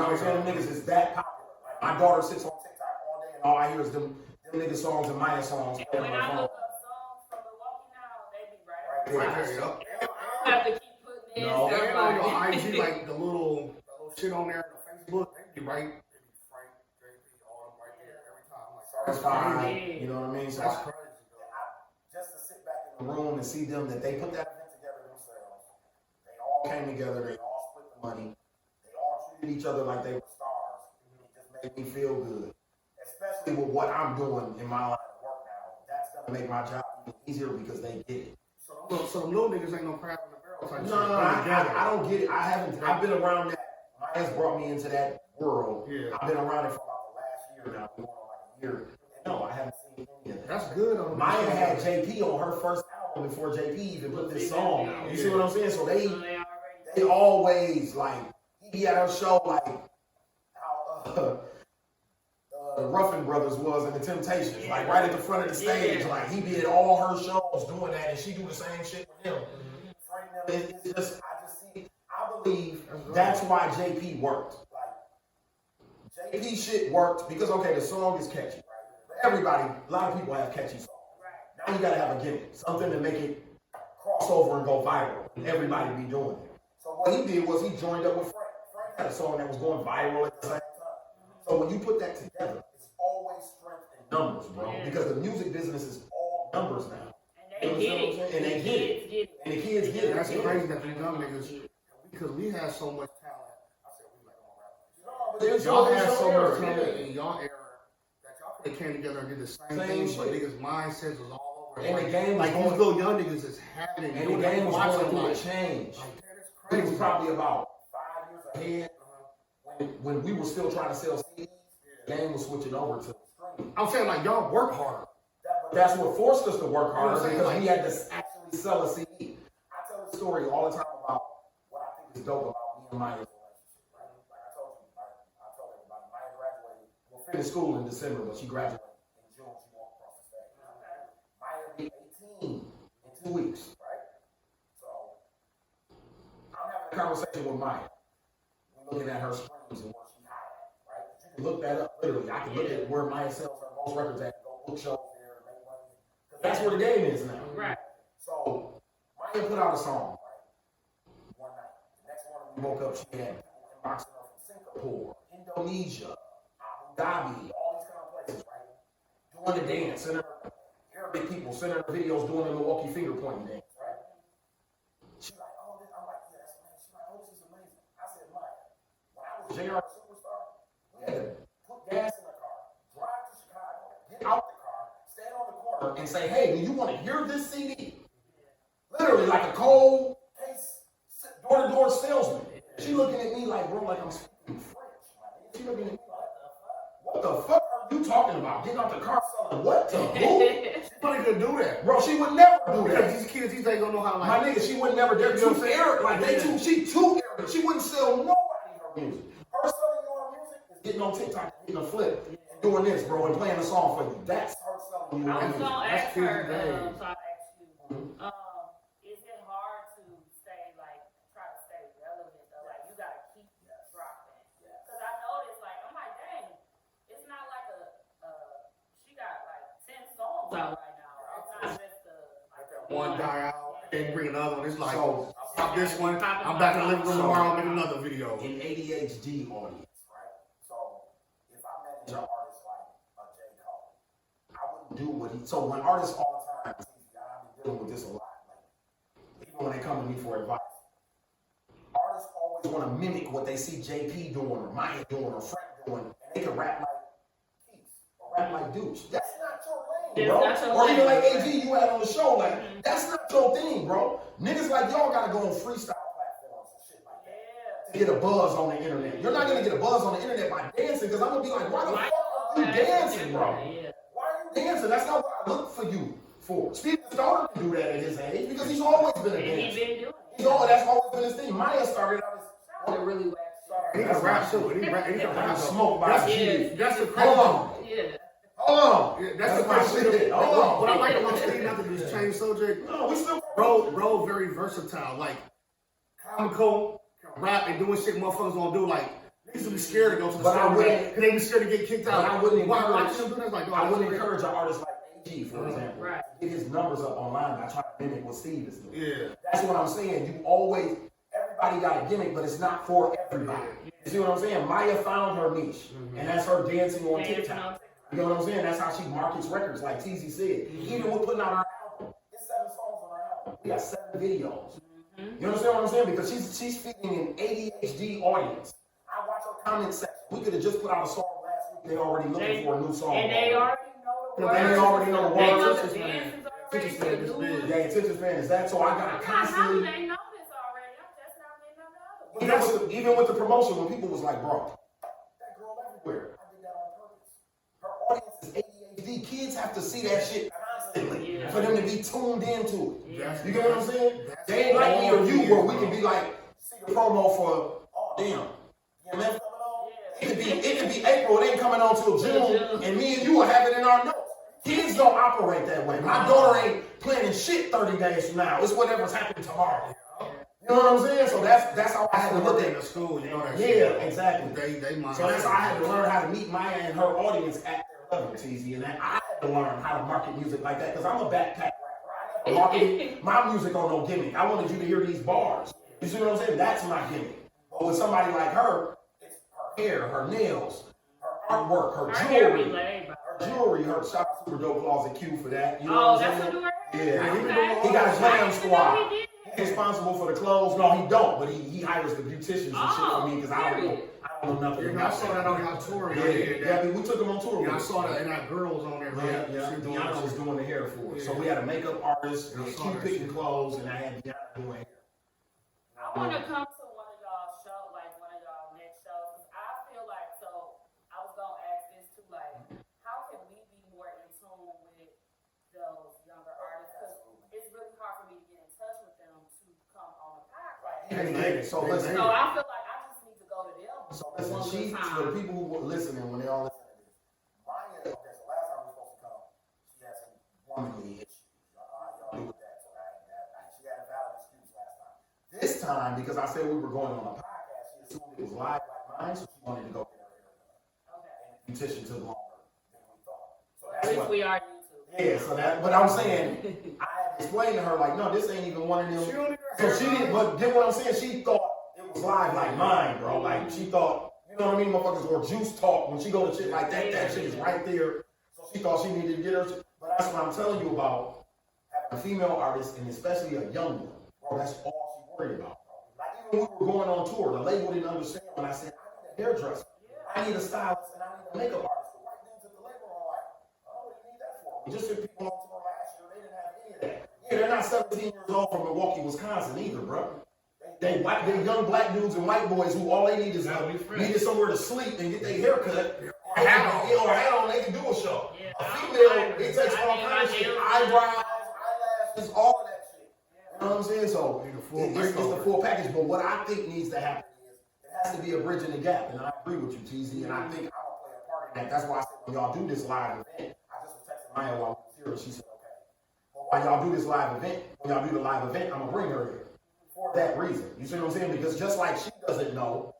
what I'm saying? Them niggas is that popular. Like, my daughter sits on TikTok all day, and all I hear is them nigga songs and Maya songs. When I look up songs from Milwaukee now, they be right Right there. there, yup. I have to keep putting then No. stuff And on your like- IG, like the little shit on there, the Facebook, they be right. They be Frank, JP, all them right there every time. I'm like, That's fine. You know what I mean? So That's I, crazy, just to sit back in the room and see them that they put that event together themselves. They all came together. They all split the money. They all treated each other like they were stars. It just made me feel good, especially with what I'm doing in my line of work now. That's gonna make my job even easier because they get it. So them little niggas ain't no crab in the barrel type No, shit. I don't get it. I haven't. I've been around that. Maya's brought me into that world. Yeah. I've been around it for about the last year now. We're going on like a year. And no, I haven't seen any of that. That's good. On Maya had JP on her first album before JP even put this song out. You see what I'm saying? So they always like he had her show like how the Ruffin Brothers was in the Temptations, like right at the front of the stage. Like he did all her shows doing that, and she do the same shit with him. It's just I believe that's why JP worked. Like JP shit worked because okay, the song is catchy, right? But everybody, a lot of people have catchy songs. Right. Now you gotta have a gimmick, something to make it cross over and go viral. And everybody be doing it. So what he did was he joined up with Frank. Frank had a song that was going viral at the same time. So when you put that together, it's always strength in numbers, bro. Yeah. Because the music business is all numbers now. And they get it. And they get it. And the kids get it. That's crazy that these young niggas, because we had so much talent. I said we like on rap. No, but y'all had so much talent in y'all era that y'all could have came together and did the same thing, but niggas' mindsets was all over. And the game like was these little young niggas is having and the game was going through a like, change. Like, that is It crazy. was probably about 5 years ahead when we were still trying to sell CDs. The game was switching over to streaming. I'm saying like y'all work harder. That's what forced us to work harder You know because like, we had to actually sell a CD. I tell the story all the time about what I think is dope about me and Maya's relationship. Right? Like I told you, I told everybody, Maya graduated. We'll finish school in December, but she graduated in June. She walked across the stage. Okay. Maya will be 18 in 2 weeks, right? So I'm having a conversation with Maya. We're looking at her screens and where she high at, right? You can look that up literally. I can look at where Maya sells her most records at, go bookshelf. That's where the game is now. Right. So, Maya put out a song, right? One night. The next morning we woke up, she had people inboxing her from Singapore, Indonesia, Abu Dhabi, all these kind of places, right? Doing the dance, sending her Arabic people, sending her videos doing the Milwaukee finger pointing dance, right? She's like, oh, this, I'm like, yeah, that's amazing. She's like, oh, this is amazing. I said, Maya, when I was JR Superstar, we had to put gas in the car, drive to Chicago, get out the car, stand on the corner and say, hey, do you want to hear this CD? Literally like a cold case, door-to-door salesman. She looking at me like, bro, like I'm speaking French. She looking at me like, what the fuck are you talking about? Getting out the car selling what to who? She probably could do that. Bro, she would never do Because that. these kids, these ain't gonna know how to like. My nigga, she would never, they're too arrogant. Like, she too arrogant. She wouldn't sell nobody her music. Her selling you her music is getting on TikTok, getting a flip, and doing this, bro, and playing a song for you. That's her selling you her I was music. gonna ask her, so I asked you, is it hard to stay, like, try to stay relevant, though? Like, you gotta keep dropping. Because I noticed, like, I'm like, dang, it's not like she got, like, 10 songs out right now. It's not just One die out, and bring another one. It's like, So, stop this one. I'm back in the living room tomorrow, make another video. An ADHD audience, right? So, if I manage an artist like a J. Cole, I wouldn't do what he. So when artists all the time, I've been dealing with this a lot. Like, even when they come to me for advice, artists always want to mimic what they see JP doing or Maya doing or Frank doing, and they can rap like Keith or rap like Deuce. That's not your lane, bro. Or even like AG you had on the show, like that's not your thing, bro. Niggas like y'all gotta go on freestyle platforms and shit like that to get a buzz on the internet. You're not gonna get a buzz on the internet by dancing, because I'm gonna be like, why the fuck are you dancing, bro? Why are you dancing? That's not what I look for you for. Steven Stoner can do that at his age because he's always been a dancer. That's always been his thing. Maya started out as really wax. He can rap too. He can rap. Smoke by G. That's the crazy. Hold on. Yeah. Hold on. Yeah, that's the my crazy shit. Hold on. What I like about Steve, not to just change subject. No, we still. Bro, very versatile. Like, comical, rap, and doing shit motherfuckers won't do. Like, niggas would be scared to go to the store because they be scared to get kicked out. I wouldn't watch him do that. Like, I wouldn't encourage an artist like AG, for example, right, to get his numbers up online by trying to mimic what Steve is doing. Yeah. That's what I'm saying. You always, everybody got a gimmick, but it's not for everybody. You see what I'm saying? Maya found her niche, and that's her dancing on TikTok. You know what I'm saying? That's how she markets records, like TZ said. Even with putting out her album, it's 7 songs on her album. We got 7 videos. You understand what I'm saying? Because she's feeding an ADHD audience. I watch her comment section. We could have just put out a song last week. They already looking for a new song. And they already know the words. And they already know the They words. know the dances already. Yeah, attention span is that. So I got constantly. How do they know this already? I'm just not getting on the Even with the promotion, when people was like, bro, that girl everywhere. I did that on purpose. Her audience is ADHD. Kids have to see that shit constantly for them to be tuned into it. You get what I'm saying? They ain't like me or you where we can be like, see the promo for, oh damn, EMF coming on. It could be April. It ain't coming on till June, and me and you will have it in our notes. Kids don't operate that way. My daughter ain't planning shit 30 days from now. It's whatever's happening tomorrow. You know what I'm saying? So that's how I had to look at the school, you know that. Yeah, exactly. They so that's how I had to learn how to meet Maya and her audience at their level, TZ. And I had to learn how to market music like that because I'm a backpack rapper. I never marketed my music on no gimmick. I wanted you to hear these bars. You see what I'm saying? That's my gimmick. But with somebody like her, it's her hair, her nails, her artwork, her jewelry, her shout out to Super Dope Closet Q for that. You know what I'm saying? Yeah, he got a glam squad. He's responsible for the clothes. No, he don't, but he hires the beauticians and shit for me because I don't know nothing. I saw that on your tour. Yeah, we took him on tour. Yeah, I saw that, and that girls on there. Yeah. Deanna was doing the hair for us. So we had a makeup artist, and Q picking clothes, and I had Deanna doing hair. I want to come to one of y'all shows, like one of y'all next shows, because I feel like, so I was going to ask this too, like, how can we be more in tune with those younger artists? Because it's really hard for me to get in touch with them to come on the podcast. So listen. So I feel like I just need to go to them. So listen, for the people who were listening, when they all listen to this, Maya, okay, so last time we were supposed to come, she had some womanly issues. Y'all knew that, so she had a valid excuse last time. This time, because I said we were going on a podcast, she assumed it was live like mine, so she wanted to go get her hair done. Okay. And the petition took longer than we thought. So that's at least we are YouTube. Yeah, so that, but I'm saying, I had to explain to her, like, no, this ain't even one of them. So she didn't, but get what I'm saying? She thought it was live like mine, bro. Like, she thought, you know what I mean, motherfuckers, or juice talk. When she go to shit like that, that shit is right there. So she thought she needed to get her shit. But that's what I'm telling you about having a female artist, and especially a young one. Bro, that's all she worried about, bro. Like, even when we were going on tour, the label didn't understand when I said, I need a hairdresser, I need a stylist, and I need a makeup artist. The white dudes at the label are like, oh, what do you need that for? We just took people on tour last year, they didn't have any of that. Yeah, they're not 17 years old from Milwaukee, Wisconsin either, bro. They young black dudes and white boys who all they need is needed somewhere to sleep and get their hair cut. Or a hat on, they can do a show. Yeah, a female, it takes all kinds of shit. Eyebrows, eyelashes, all of that shit. You know what I'm saying? So it's the full package. But what I think needs to happen is it has to be a bridge in the gap. And I agree with you, TZ. And I think I'm going to play a part in that. That's why I said when y'all do this live event, I just was texting Maya while we was here and she said, okay. But while y'all do this live event, when y'all do the live event, I'm going to bring her here. For that reason. You see what I'm saying? Because just like she doesn't know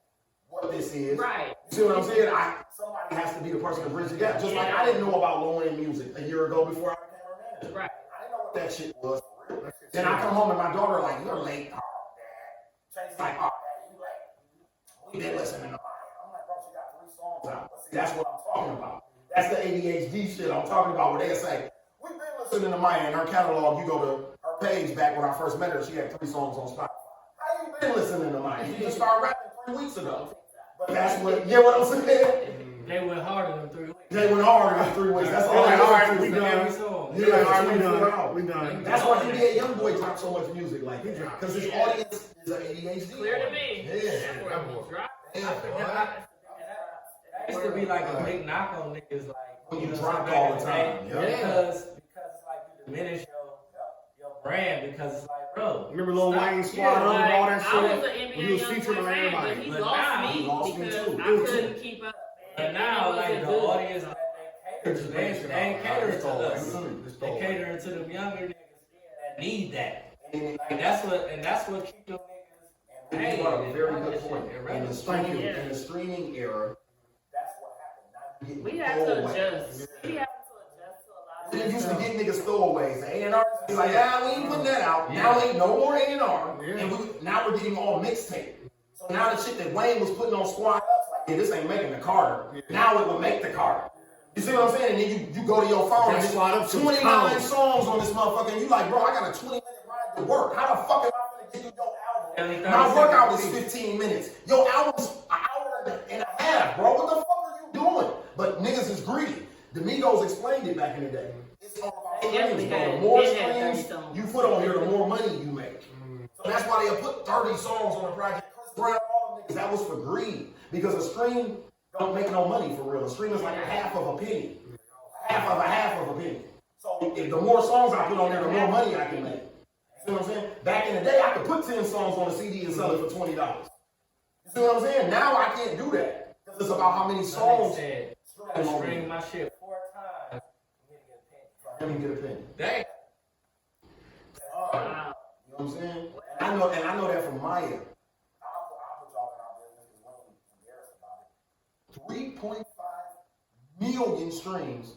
what this is. Right. You see what I'm saying? Somebody has to be the person to bridge the gap. Just like I didn't know about low-end music a year ago before I became her manager. Right. I didn't know what that shit was for real. Then I come home and my daughter like, you're late. Oh, Dad. She's like, oh, Dad, you late. We been listening to Maya. I'm like, bro, she got 3 songs out. But see, that's what I'm talking about. That's the ADHD shit I'm talking about where they say, we've been listening to Maya in her catalog. You go to her page back when I first met her, she had 3 songs on Spotify. How you been listening to Maya? You just started rapping 3 weeks ago. But that's what, you know what I'm saying? They went harder than 3 weeks. They went harder than 3 weeks. That's all they are. We done. We done. That's why NBA YoungBoy dropped so much music like that. Because his audience is an ADHD. Clear to me. It used to be like a big knock on niggas, like when you drop all the time. Because it's like you diminish your brand because it's like, bro. Remember Lil Wayne Squad Up and all that shit? I was an NBA he was featured on everybody. But he But lost now, me he lost me because too. I couldn't keep up. But now, like, the audience that they ain't catering to us. They catering to them younger niggas that need that. Like, that's what keep them niggas. And you brought up a very good point. In the Irrelevant. streaming era, that's what happened. Now you We get have to pulled away. adjust. We have to adjust to a lot of They used to get niggas throwaways. The A&R is like, we ain't putting that out. Now ain't no more A&R. And now we're getting all mixtape. So now the shit that Wayne was putting on Squad Ups, like, yeah, this ain't making the Carter. Now it will make the Carter. You see what I'm saying? And then you go to your phone and it's 29 songs on this motherfucker, and you like, bro, I got a 20-minute ride to work. How the fuck am I gonna give you your album? My workout is 15 minutes. Your album's an hour and a half, bro. What the fuck are you doing? But niggas is greedy. The Migos explained it back in the day. It's all about streams, bro. The more streams you put on here, the more money you make. So that's why they put 30 songs on a project. Chris Brown, all them niggas, that was for greed. Because a stream don't make no money for real. A stream is like a half of a penny. Half of a penny. So if the more songs I put on there, the more money I can make. You see what I'm saying? Back in the day, I could put 10 songs on a CD and sell it for $20. You see what I'm saying? Now I can't do that. Because it's about how many songs. I stream my shit 4 times. Let me get a penny. Dang. You know what I'm saying? And I know that from Maya. I'll put y'all in our business because Wayne embarrassed about it. 3.5 million streams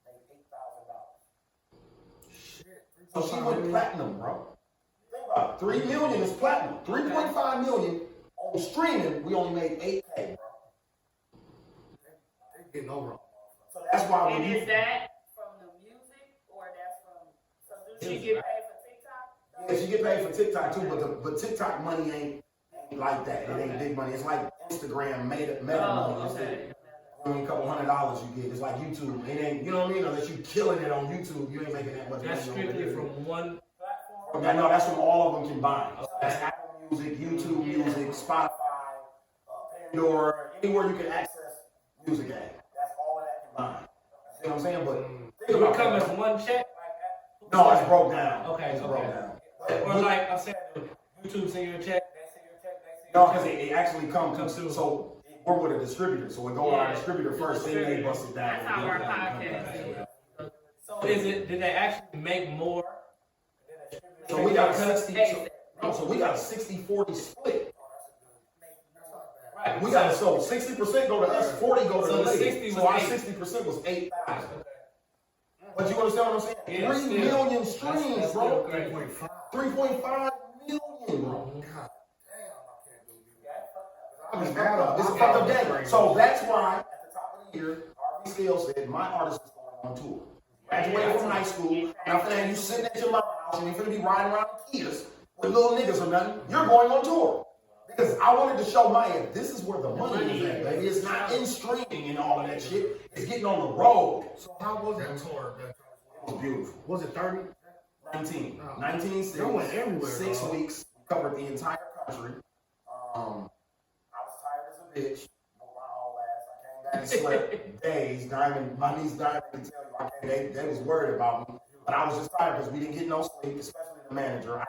made $8,000. Shit. So she went platinum, bro. Think about it. 3 million is platinum. 3.5 million on streaming, we only made 8K, bro. They getting over. So that's why and is that from the music or that's from? So do she get paid for TikTok? Yeah, she get paid for TikTok too, but TikTok money ain't like that. It ain't big money. It's like Instagram meta money. Okay. I mean, a couple $100 you get. It's like YouTube. It ain't, you know what I mean? Unless you killing it on YouTube, you ain't making that much money. That's strictly from one platform? No, that's from all of them combined. Okay. That's Apple Music, YouTube Music, Spotify, Pandora, anywhere you can access music at. That's all of that combined. You know what I'm saying? But it come as one check? No, it's broke down. Okay, it's broke down. Or like I'm saying, YouTube send you a check. No, because it actually comes through. So we're with a distributor, so we go to our distributor first, then they bust it down. That's how our podcast is. So did they actually make more? So we got 60. So we got a 60-40 split. Right. We got so 60% go to us, 40 go to the lady. So our 60% was 8,000. But you understand what I'm saying? Yeah, 3 million streams, bro. 3.5 million, bro. God damn, I can't do it. It's a fucked up day. So that's why at the top of the year, RV Scalez said my artist is going on tour. Graduated from high school, and I'm saying you sitting at your mama's house and you're gonna be riding around in Kias with little niggas or nothing. You're going on tour. Because I wanted to show Maya, this is where the money is at, baby. It's not in streaming and all of that shit. It's getting on the road. So how was that tour? It was beautiful. Was it 30? 19. 19 cities. Went everywhere, 6 weeks. Covered the entire country. I was tired as a bitch. Moved my whole ass. I came back and slept days. My niece Diamond can tell you, they was worried about me. But I was just tired because we didn't get no sleep, especially the manager. I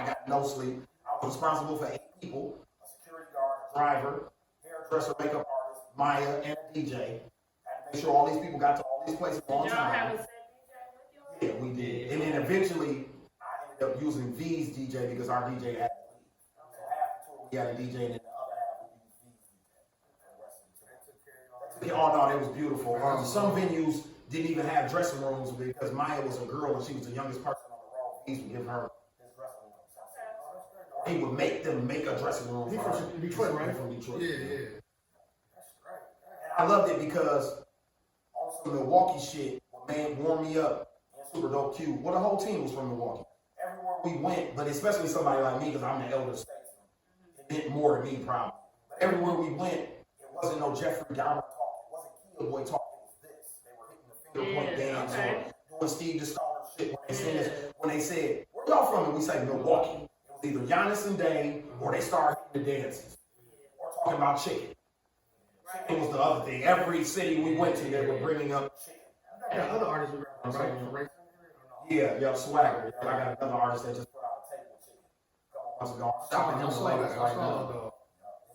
got no sleep. I was responsible for 8 people. Driver, hairdresser, makeup artist, Maya, and a DJ. Had to make sure all these people got to all these places on Y'all time. have a set DJ with you? Yeah, we did. And then eventually, I ended up using V's DJ because our DJ had to leave. So half the tour we had a DJ, and then the other half we used V's DJ. Oh no, it was beautiful. Some venues didn't even have dressing rooms because Maya was a girl and she was the youngest person on the road. V's would give her his dressing room. He would make them make a dressing room. He from Detroit, right? From Detroit. Yeah. That's right. And I loved it because on some Milwaukee shit, man warmed me up and Super Dope Q. Well, the whole team was from Milwaukee. Everywhere we went, but especially somebody like me because I'm the elder statesman, it meant more to me probably. But everywhere we went, it wasn't no Jeffrey Dahmer talk. It wasn't Kid Boy talk. It was this. They were hitting the finger point dance or doing Steve DeScala shit when they said, "Where y'all from?" And we say Milwaukee. Either Giannis and Dame, or they start hitting the dances, or talking about chicken. Chicken was the other thing. Every city we went to, they were bringing up chicken. I got other artists we got, right? Yeah, Swagger. I got another artist that just put out a tape with chicken a couple months ago. I'm shopping him the labels right now.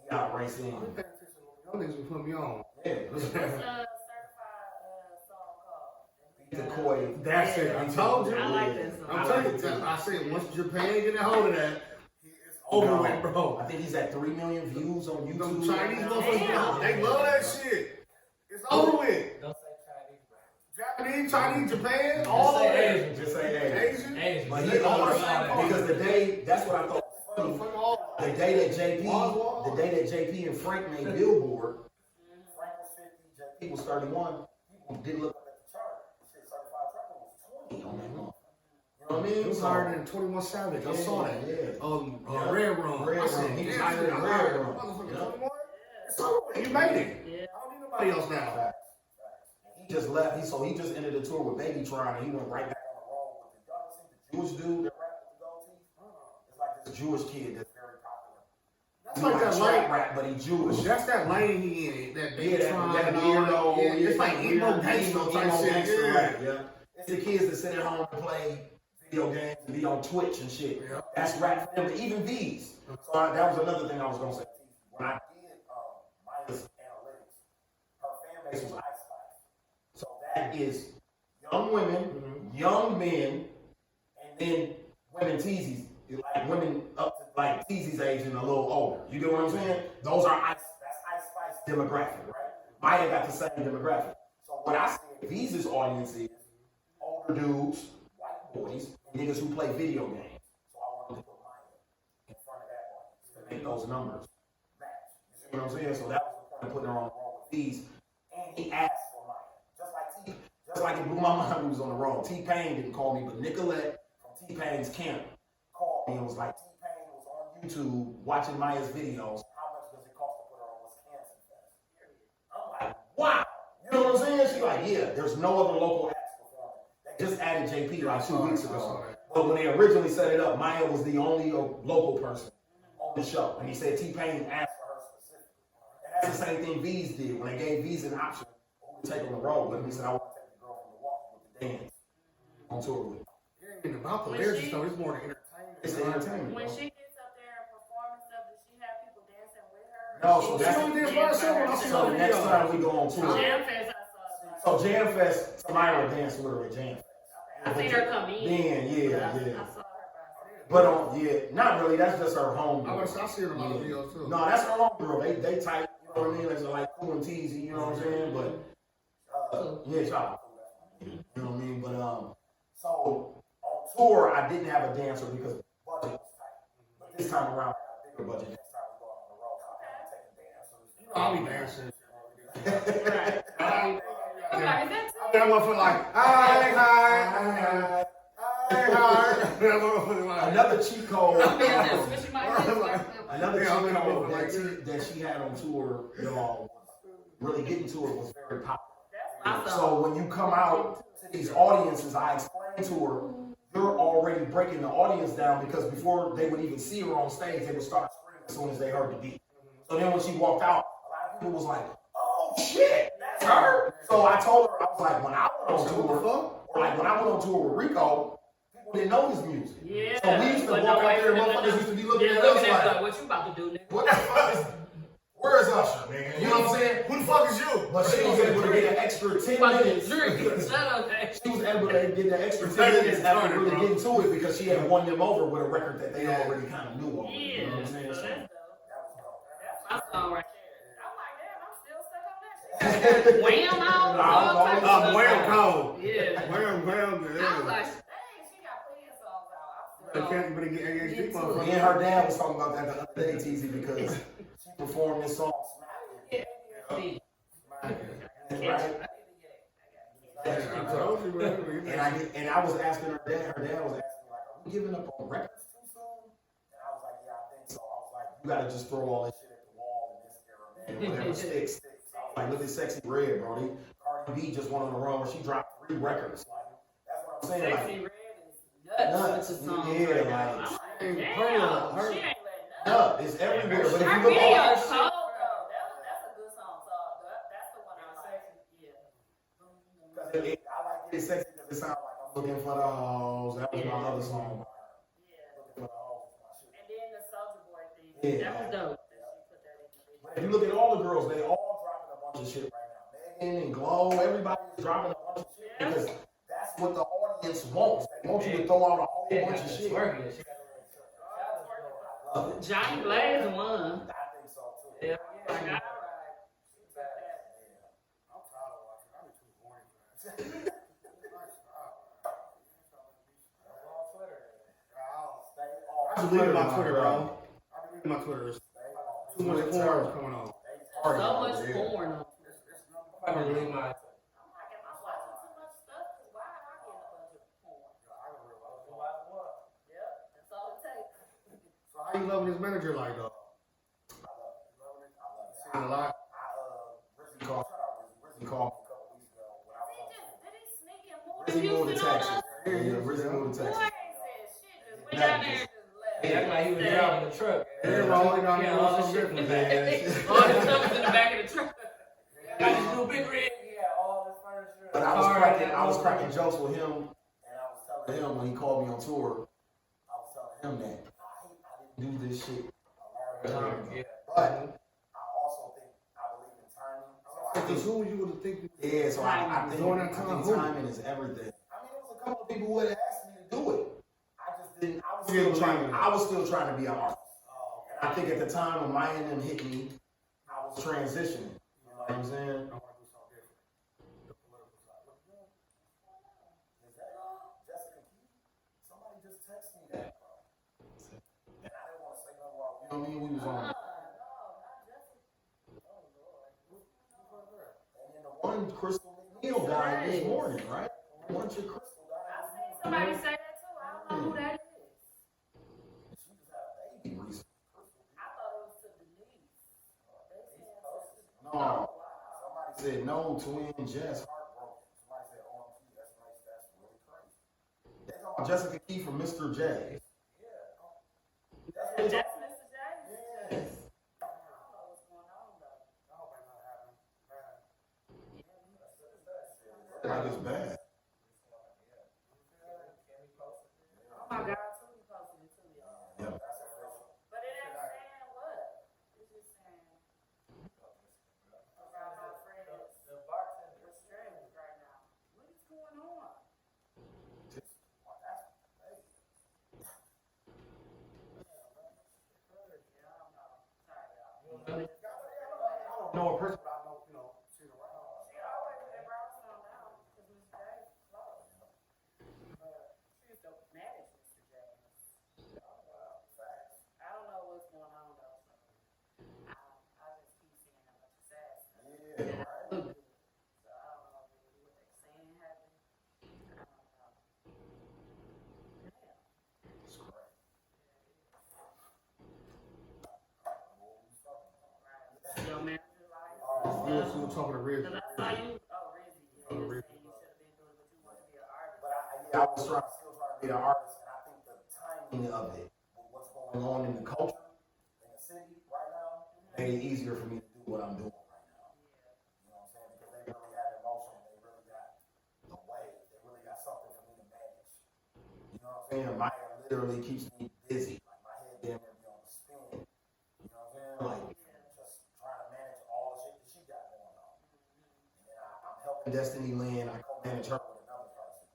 He got racing. Y'all niggas will put me on. Yeah. What's a certified song called? The Koi. That's it. I told you. I like that song. I'm telling you. I said once Japan get a hold of that, it's over with, bro. I think he's at 3 million views on YouTube. Them Chinese motherfuckers, they love that shit. It's over with. Don't say Chinese, bro. Japanese, Japan, Just all of say that. Asian. Just say Asian. Asian. But Say he all always around that. because the day that's what I thought was funny. The day that JP and Frank made Billboard, Frank was 50, JP was 31. People didn't look up at the chart. Shit, certified trapper was 20 on that month. You know what I mean? He was higher than 21 Savage. I saw that. Yeah. Red Room. Red I said, Room. He was yeah, higher than Red Room. Motherfucker, Yeah. 21? So, you made it. Yeah. I don't need nobody else now. Facts. He just left. He just ended the tour with Baby Tron, and he went right back on the road with the y'all see the Jewish dude that rapped with the goatee. It's like this Jewish kid that's very popular. That's He like like that trap lane. rap, but he Jewish. That's that lane he in. That big Yeah, that weirdo. It's like emo gangster type shit. gangster Yeah. rap, yeah. It's the kids that sit at home and play video games and be on Twitch and shit. Yeah. That's rap for them. Even these. So that was another thing I was gonna say. When I did Maya's analytics, her fan base was Ice Spice. So that is young women, young men, and then women teasies, like women up to like teasies age and a little older. You get what I'm saying? Those are that's Ice Spice demographic, right? Maya got the same demographic. So what I said, Visa's audience is older dudes, white boys, and niggas who play video games. So I wanted to put Maya in front of that audience to make those numbers match. You see what I'm saying? So that was the point of putting her on the road with these. And he asked for Maya. Just like it blew my mind when he was on the road. T-Pain didn't call me, but Nicolette from T-Pain's camp called me and was like, T-Pain was on YouTube watching Maya's videos. How much does it cost to put her on Wisconsin Fest? I'm like, wow. You know what I'm saying? She's like, yeah, there's no other local acts performing. They just added JP like 2 weeks ago. But when they originally set it up, Maya was the only local person on the show. And he said T-Pain asked for her specifically. And that's the same thing V's did. When they gave V's an option to take on the road with him, he said, I want to take the girl from the walk with the dance on tour with him. It ain't about the lyrics though. It's more the entertainment. It's the entertainment. When bro. she gets up there and performs stuff, does she have people dancing with her? No, so She that's only did one song. I so saw the the next video. time we go on tour. Jam Fest, I saw. So Jam Fest, Tamara danced with her at Jam Fest. I seen her come in. Then, yeah. I saw her. But not really. That's just her home. I see her in a lot of videos too. No, that's her home girl. They tight. You know what I mean? It's like cool and teasy. You know what I'm saying? But yeah, child. You know what I mean? But so on tour, I didn't have a dancer because the budget was tight. But this time around, I got a bigger budget. Next time we go on the road, I'm taking dancers. I'll be dancing. Right. I'm like, is that I mean, I'm for like, hi. Another cheat code. Switching my hands. Another Yeah, I cheat mean, code like that she had on tour, y'all, really getting to it was very popular. That's awesome. So when you come out to these audiences, I explained to her, you're already breaking the audience down because before they would even see her on stage, they would start screaming as soon as they heard the beat. So then when she walked out, a lot of people was like, oh shit, that's her. So I told her, I was like, when I went on tour, or like when I went on tour with Rico, people didn't know his music. Yeah. So we used to walk out there and motherfuckers used to be looking at us like, what you about to do, nigga? what the fuck is, where's Usher, nigga? You know what I'm saying? Who the fuck is you? But she was able to get an extra 10 minutes. Shut up, man. She was able to get that extra 10 minutes after really getting to it because she had won them over with a record that they already kind of knew of. You know what I'm saying? That's So, dope. That's my song right there. I'm like, damn, I'm still stuck on that shit. Wham out. all types of stuff. Wham cold. Yeah. Wham. I was like, dang, she got plenty of songs out. I'm still. You better get AHD motherfucker. me and her dad was talking about that the other day, TZ, because she performed this song, Yeah. Right? I told you, man. And I was asking her dad was asking me, like, are we giving up on records too soon? And I was like, yeah, I think so. I was like, you gotta just throw all this shit at the wall in this era, man. Whatever sticks. I was like, look at Sexy Red, bro. Cardi B just went on the run where she dropped 3 records. Like, that's what I'm saying. Sexy Like, Red is nuts with the song. Yeah, right like, now. I'm like, damn, her- she ain't letting up. no, it's everywhere. But if Her you look video at is cold though. That's a good song. So that's the one I like. Yeah. I like Get Sexy because it sounds like I'm looking for the hoes. That was my other song. Yeah. Looking for the hoes is my shit. And then the Soulja Boy thing. Yeah. That was dope. That she put that in the video. But if you look at all the girls, they all dropping a bunch of shit right now. Megan and Glow, everybody's dropping a bunch of shit because that's what the audience wants. They want you to throw out a whole bunch of shit. Johnny Blaze won. I think so too. Yeah. Like, all right. I'm tired of watching. I'm too horny for that. I've been reading my Twitter, bro. I've been reading my Twitter. There's too much porn coming on. So much porn on. I can read my. I'm like, am I watching too much stuff? Cause why am I getting a bunch of porn? Yep, that's all it takes. So how you loving this manager like though? Seeing a lot. Rizzy called me a couple weeks ago when I was Did he sneak and move Rizzy to moved to Houston on Texas. us? Yeah, Rizzy moved to Boy, Texas. ain't said shit. Just went down there and just left. He acted like he was driving the truck. Yeah, bro. You know, He had all this shit in the bag. All the stuff is in the back of the truck. Got this new big rig. He had all this furniture. But I was cracking jokes with him, and I was telling him when he called me on tour, I was telling him that I didn't do this shit. Yeah. But I also think I believe in timing. So I As think, soon as you would have think. yeah, so I think, During that time, who? timing is everything. I mean, there was a couple of people who had asked me to do it. I just didn't. I was still trying to be an artist. And I think at the time when my NM hit me, I was transitioning. You know what I'm saying? I want to do something different. The political side. What you doing? Is that Jessica Key? Somebody just texted me that, bro. And I didn't want to say nothing wrong. You know what I mean? We was on. No, not Jessica. Oh, Lord. And then the one Crystal McNeil died this morning, right? One chick Crystal I died. seen somebody say that too. I don't know who that is. She just had a baby recently. I thought it was to Denise. They said No. wow. Somebody said no, twin Jess heartbroken. Somebody said OMG, that's nice, that's really crazy. They talking about Jessica Key from Mr. J. Yeah. That's what they That's talking Mr. J? Yes. I don't know what's going on though. I hope ain't not happening. Man. Like it's bad. Oh my God, too, he posted it too, y'all. Yeah. But it ain't saying what. It's just saying about my friends. The bartender. We're strangers right now. What is going on? Yeah, I don't know. Sorry, y'all. I don't know a person, but I know, she's around. She always been Brownstone now because Mr. J is close. She used to manage Mr. James. Oh, wow. Facts. I don't know what's going on though. So I just keep seeing a bunch of sad stuff. Yeah, right. So I don't know really what they're saying happened. I don't know. Damn. It's great. Right. Your manager life. Yeah, she was talking to Riz. Cause I saw you. Oh, Rizzy. Yeah, Oh, you Rizzy. saying you should have been doing what you want to be an artist. But I was still trying to be an artist, and I think the timing of it, with what's going on in the culture, in the city right now, made it easier for me to do what I'm doing right now. You know what I'm saying? Because they really have emotion, they really got a way, they really got something for me to manage. You know what I'm saying? My head literally keeps me busy. Like my head damn near be on the spin. You know what I'm saying? Like just trying to manage all the shit that she got going on. And then I'm helping Destiny Lynn. I co-manage her with another person.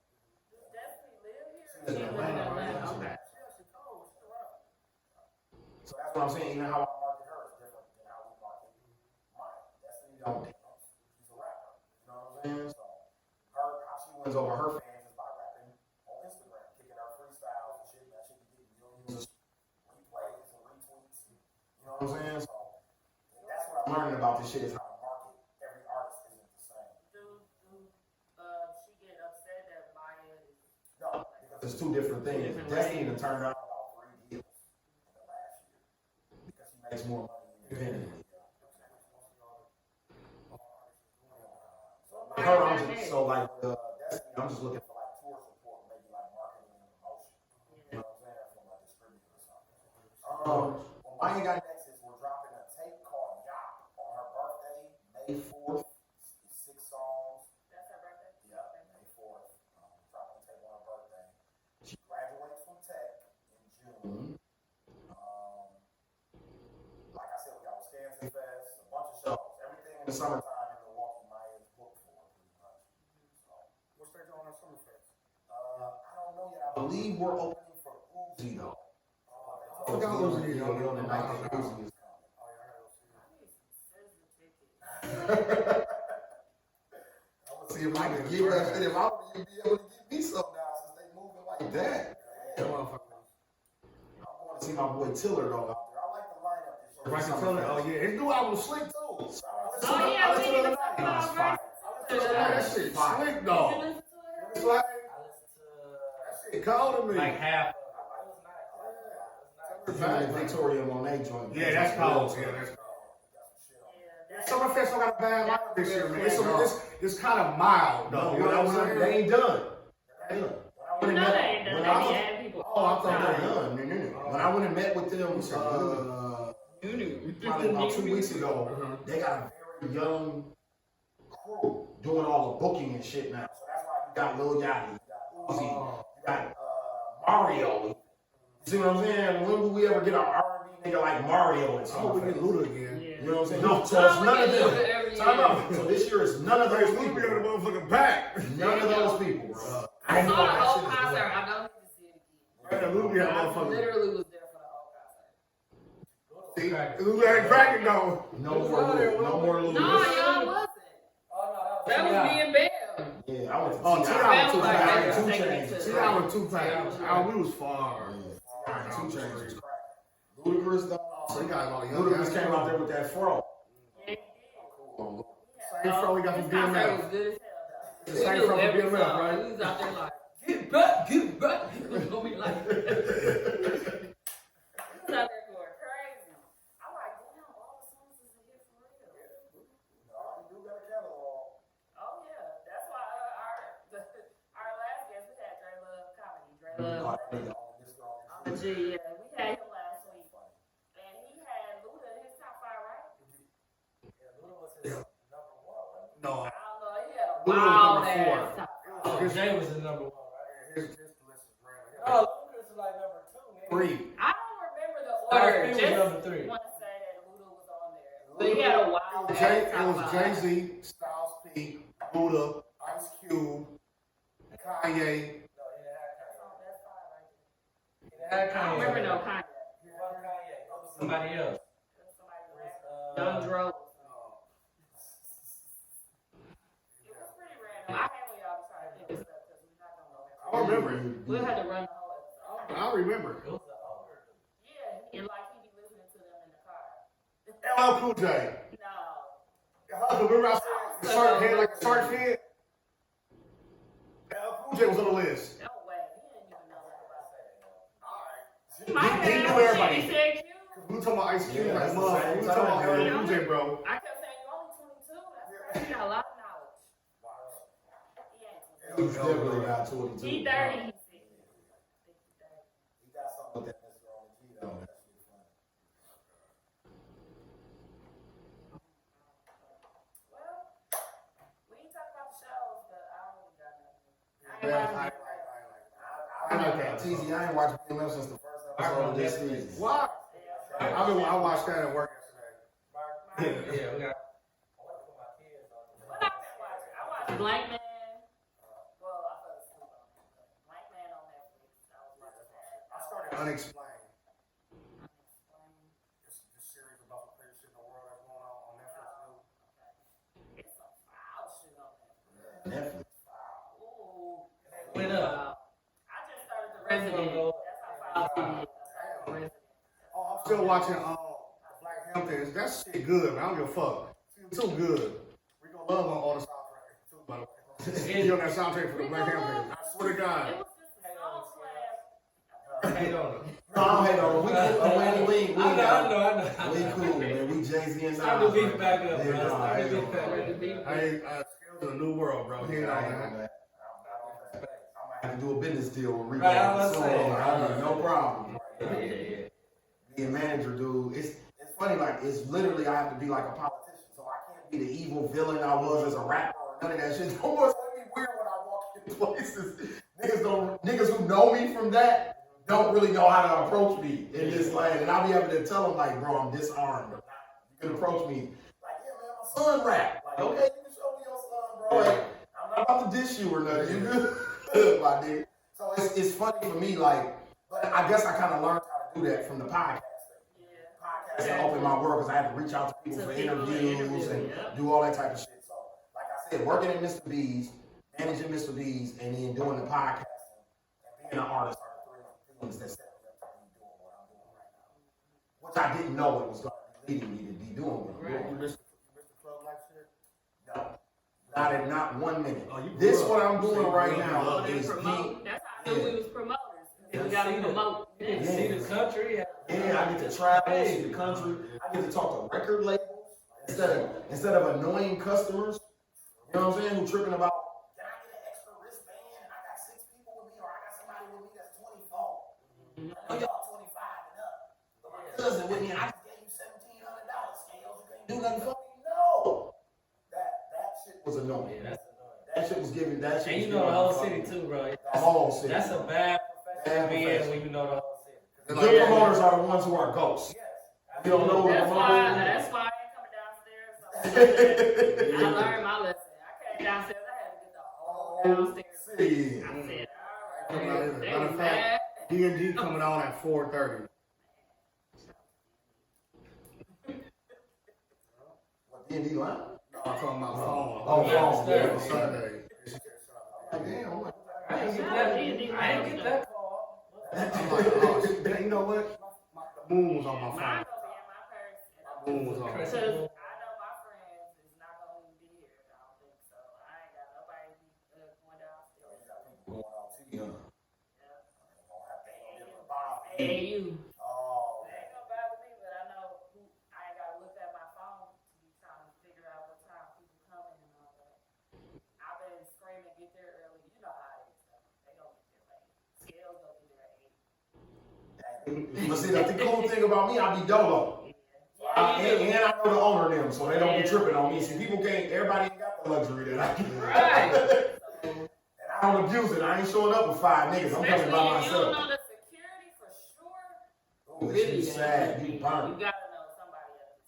Does Destiny live here? She lives in Atlanta. Okay. So that's what I'm saying. Even how I market her is different than how we market mine. Destiny don't dance. She's a rapper. You know what I'm saying? So how she wins over her fans is by rapping on Instagram, kicking her freestyles and shit. That shit be getting millions of replays and retweets. You know what I'm saying? So that's what I'm learning about this shit is how to market. Every artist isn't the same. Do she get upset that Maya is? No, because it's two different things. Destiny done turned out about 3 deals in the last year because she makes more money independently. Her, Destiny, I'm just looking for like tour support, maybe like marketing and promotion. You know what I'm saying? From a distributor or something. What Maya got next is we're dropping a tape called Yop on her birthday, May 4th. It's 6 songs. That's her birthday? Yeah, May 4th. Dropping a tape on her birthday. She graduates from Tech in June. Like I said, we got Wisconsin Fest, a bunch of shows, everything in the summertime in Milwaukee, Maya is booked for pretty much. So, What's they doing on Summerfest? I don't know yet. I believe we're opening for Uzi though. I forgot Uzi. Yeah, on the night that Uzi is coming. Oh, yeah, I gotta go see I that. need some scissor tickets. I'm gonna see if I can give that shit. If I would even be able to give me some now since they moving like that. That motherfucker. I'm going to to see my boy Tiller though out there. I like the lineup this year. Bryson Tiller, oh yeah, his new album was slick too. Oh yeah, we need to talk about Bryson. That shit slick though. It's like that shit cold to me. Like half. Victoria Monet joint. Yeah, that's cold. Yeah, that's cold. Summerfest don't got a bad lineup this year, man. It's kind of mild though. No, they ain't done. You know they ain't done. They be adding people. Oh, I thought they were done. When I went and met with them, probably about 2 weeks ago, they got a very young crew doing all the booking and shit now. So that's why you got Lil Yachty, you got Uzi, you got Mario. See what I'm saying? When will we ever get an R&B nigga like Mario and Oh, we get Luda again. Yeah. You know what I'm saying? No, so it's none of them. Time out. So this year it's none of those We people. be on the motherfucking back. None of those people, bro. I saw the whole concert. I don't need to see it again. Luda had I motherfucking. literally was there for the whole concert. See, Luda ain't cracking though. No more Lil. No, y'all wasn't. That was me and Bam. Yeah, I went to Oh, T.I. Bam was like, T.I. "Let's Two take it Chainz. to-" See, I was 2 pounds. We was far. T.I. 2 Chainz was cracking. Ludacris though. So he got all young Ludacris guys. came out there with that fro. Yeah, Same fro we got from His concert BMF. was good as hell, The though. same We knew from every BMF, song. right? We was out there like, get back. It was gonna be like, we was out there going crazy. I'm like, damn, all the songs is a hit for real. Oh yeah, that's why our last guest we had Dre Love comedy. Dre Love. Yeah, we had him last week, and he had Luda in his top 5, right? No. I don't know. He had a Luda was wild number ass 4. top 5. Oh, Jay was the number 1, right? His list is random. Oh, Lucas is like number 2, man. 3. I don't remember the Star order. Speed was Just number 3. want to say that Luda was on there, but he had a wild ass It top was 5. Jay-Z, Styles P, Luda, Ice Cube, Kanye. I don't remember no Kanye. Somebody else. Young Dro. It was pretty random. I hate when y'all try to think of stuff because we're not gonna know. I don't remember. We'll have to run the whole episode. I don't remember. Yeah, and like he be listening to them in the car. LL Cool J. No. Remember I said the shark head like a shark's head? LL Cool J was on the list. No way. He didn't even know that about that. Alright. He might He have. knew everybody. He said cute. We were talking about Ice Cube Yeah, like that's the mother. same We were talking about time, LL man. Cool J, bro. I kept saying you only 22. That's crazy. You got a lot of knowledge. He ain't 22. He's definitely not 22. He 30. He's 60. He got something with that Mr. on the G though. That shit funny. Well, we ain't talking about the shows, but I don't really got nothing. I like that. TZ, I ain't watched BMF since the first episode of this season. What? I watched that at work yesterday. Yeah, we got. What I've been watching? I watched Blank Man. Well, I fell asleep on it. But Blank Man on Netflix. I was watching that. I started Unexplained. Unexplained. It's this series about the crazy shit in the world that's going on Netflix. It's some foul shit on Netflix. Netflix. Ooh. Went up. I just started The Resident. That's how foul TV is. Resident. Oh, I'm still watching Black Hamptons. That shit good, man. I don't give a fuck. It's too good. We gonna love on all the soundtrack too, by the way. He on that soundtrack for the Black Hamptons. I swear to God. It was just a song slash. Hate on him. No, I don't hate on him. We cool. We I know. We cool, man. We Jay-Z and Start the beef back up, bro. Yeah, no, I Start the ain't beef on back that. up. Scalez in a new world, bro. He ain't on that. I can do a business deal with Right, I Reebok. was So, saying. I mean, no problem. Yeah. Being manager, dude, it's funny. Like it's literally I have to be like a politician, so I can't be the evil villain I was as a rapper or none of that shit. Don't want to be weird when I walk in places. Niggas who know me from that don't really know how to approach me in this lane, and I'll be able to tell them like, bro, I'm disarmed. You can approach me like, yeah, man, my son rap. Like, okay, you can show me your son, bro. Like, I'm not about to dish you or nothing. You good, my nigga. So it's funny for me, like, but I guess I kind of learned how to do that from the podcast. Podcast to open my world because I had to reach out to people for interviews and do all that type of shit. So, like I said, working at Mr. B's, managing Mr. B's, and then doing the podcast and being an artist are the three things that set me up to be doing what I'm doing which I didn't know it was going to be leading me to be doing what I'm You doing. missed the club like shit? No, not 1 minute. Oh, you This grew what up. I'm doing right now Oh, is they promote. That's how I knew we was promoters. Yeah. We gotta promote. You get to see the country. yeah, I get to travel, see the country. I get to talk to record labels instead of annoying customers. You know what I'm saying? Who tripping about? Can I get an extra wristband? I got 6 people with me, or I got somebody with me that's 24. I know y'all 25 and up. But my cousin with me, and I just gave you $1,700. Scales, you can't do nothing for me. No, that shit was annoying. Yeah, that's annoying. That shit was giving. That shit. And you was know the giving whole me city fucking- too, bro. The whole city. That's a bad profession to be in profession. when you know the whole city. The good promoters are the ones who are ghosts. Yes. You don't know what That's the why I ain't coming downstairs. I learned my lesson. I came downstairs, I had to get the whole downstairs. Yeah. I said, Matter alright. of They fact, was mad. D&D coming on at 4:30. What, D&D line? No, I'm talking about phone. Oh, phone. Yeah, Sunday. Damn, I'm like, I ain't get that. I ain't get that call. I'm like, oh, shit, you know what? The moon was on my Mine phone. gonna be in my purse. The moon was on. Because I know my friends is not gonna even be here. I don't think so. I ain't got nobody going downstairs. going out to you. Hey, you. Oh, It ain't gonna bother me, but I know I ain't gotta look at my phone to be trying to figure out what time people coming and all that. I've been screaming, get there early. You know how it is, though. They gonna get there late. Scales gonna be there at 8. but see, the cool thing about me, I be dolo. Yeah, you do. And I know the owner of them, so they don't be tripping on me. See, people can't, everybody ain't got the luxury that I do. Right. So, And I don't abuse it. I ain't showing up with 5 niggas. I'm coming especially by if you don't myself. know the security for sure. Oh, this is sad. You You burnt. gotta know somebody else.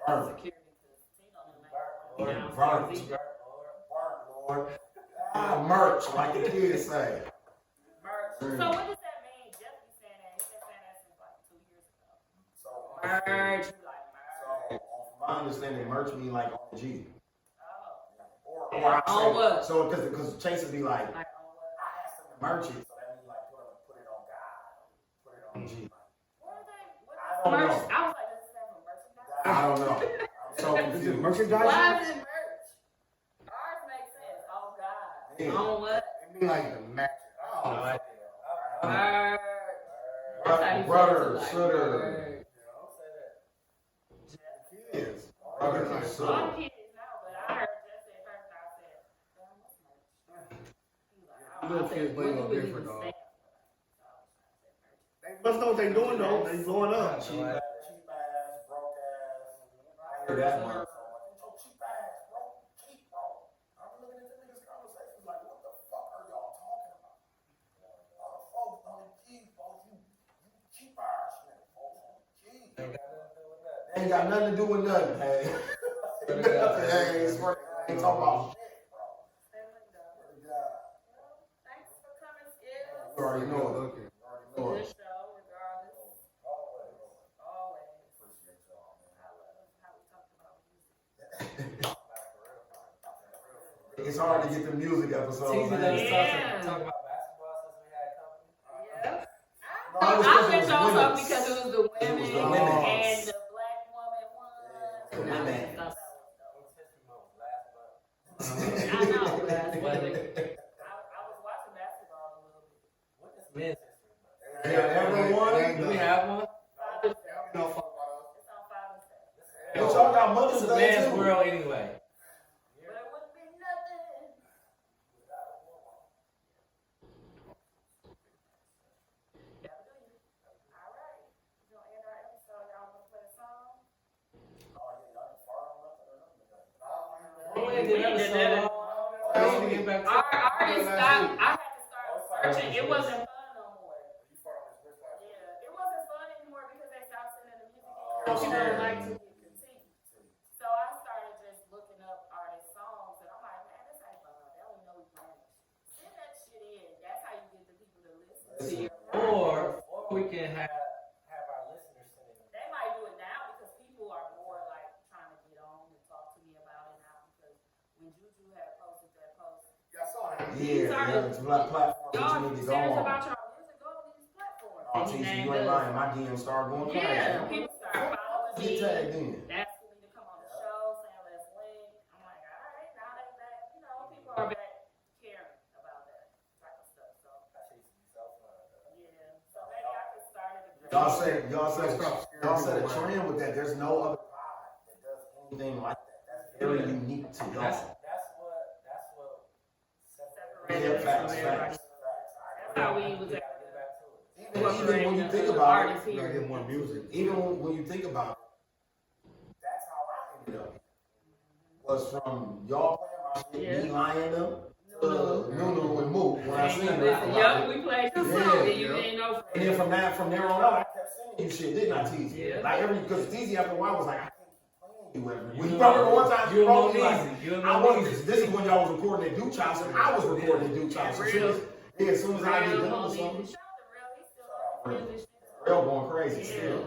Burnt. Security, because Tino done Burnt. ain't Burnt. downstairs either. Burnt, Lord. Ah, merch, like the kids say. Merch. So what does that mean? Jeff be saying that. He's been saying that since like 2 years ago. So, Merch. You like merch. from my understanding, merch mean like on the G. Oh. Or I On say, what? so, because Chase would be like, Like on what? I asked him to merch it, so that means like put it on God, put it on G. What are they? What I is don't merch? know. I was like, does it stand for merchandise? I don't know. I'm so Is it confused. merchandise? Why is it merch? Ours makes sense. Oh God. Yeah. On what? It mean like the match. Oh, Merch. Brother, Like, sugar. merch. kids. Brother, Well, sugar. I'm kidding now, but I heard Jeff say first. I said, damn, what's merch? He was like, I Little said, kids play a what little do we different, even dog. stand for? They must know what they doing though. They blowing up. Cheap ass, broke ass. I hear that one. So cheap ass, bro. Cheap, bro. I'm looking at the niggas' conversations like, what the fuck are y'all talking about? Folks on the G, folks, you cheap ass nigga, folks on the G. They ain't got nothing to do with nothing, hey. Hey, swear to God, ain't talking about shit, bro. Swear to God. Thanks for coming, Scalez. You already know it. Okay. You already know Good it. show, regardless. Always. Appreciate y'all, man. I love how we talked about music. It's hard to get the music episodes. Teasy man. let us Yeah. talk about basketball since we had company. Yeah. No, I was I because it bet was y'all women's. because it was the women, It was the women. and the black woman won. The women. I thought that was dope. Women's History Month was last month. I know, but I was watching basketball a little bit. When is Men's History Month? Yeah, everyone. Do we have one? Father's Day. No fuck about us. It's on Father's Day. But y'all got Mother's It's a Day man's too. world anyway. But it wouldn't be nothing. Gotta do you. All right. We're gonna end our episode. Y'all wanna play a song? We ain't did that so long. I need to get back to Our artist stopped. I had to start searching. It wasn't fun no more. Yeah, it wasn't fun anymore because they stopped sending the music in. People don't like to get critiqued. So I started just looking up artist songs, and I'm like, man, this ain't fun. They don't know we playing this shit. Send that shit in. That's how you get the people to listen to your Or we can have our listeners send it. They might do it now because people are more like trying to get on and talk to me about it now. Because when Juju had posted that post, Yeah, I saw that. Yeah, it's platforms that y'all you need to go serious on. about y'all music, go to these platforms. Oh, And he TC, named you ain't us. lying. My DM started going crazy. Yeah, people start Let's get tagged in. asking me to come on the show, saying let's link. I'm like, all right, now they back, you know, people are back caring about that type of stuff. So That shit used to be so fun, though. yeah, so maybe I could start it. Y'all set a trend with that. There's no other pod that does anything like that. That's very unique to y'all. That's what Separated us from everybody. That's how we was at. Even when you think about it, You gotta get more music. even when you think about it, that's how I ended up. Was from y'all playing my shit, me lying them, to Nunu and Mook when I seen Listen, that. yeah, we played your song Yeah, and you didn't know. And then from there on out, I kept sending you shit, didn't I, Teasy? Yeah. Like because Teasy after a while was like, I can't keep playing you every week. You You remember one time you you know wrote me like, easy. I was. This is when y'all was recording at Duke Chops, and I was recording at Duke Chops. Real. Yeah, as soon as I get done Real, with something, shout out to Real, he's still on his business. Real going crazy Yeah. still.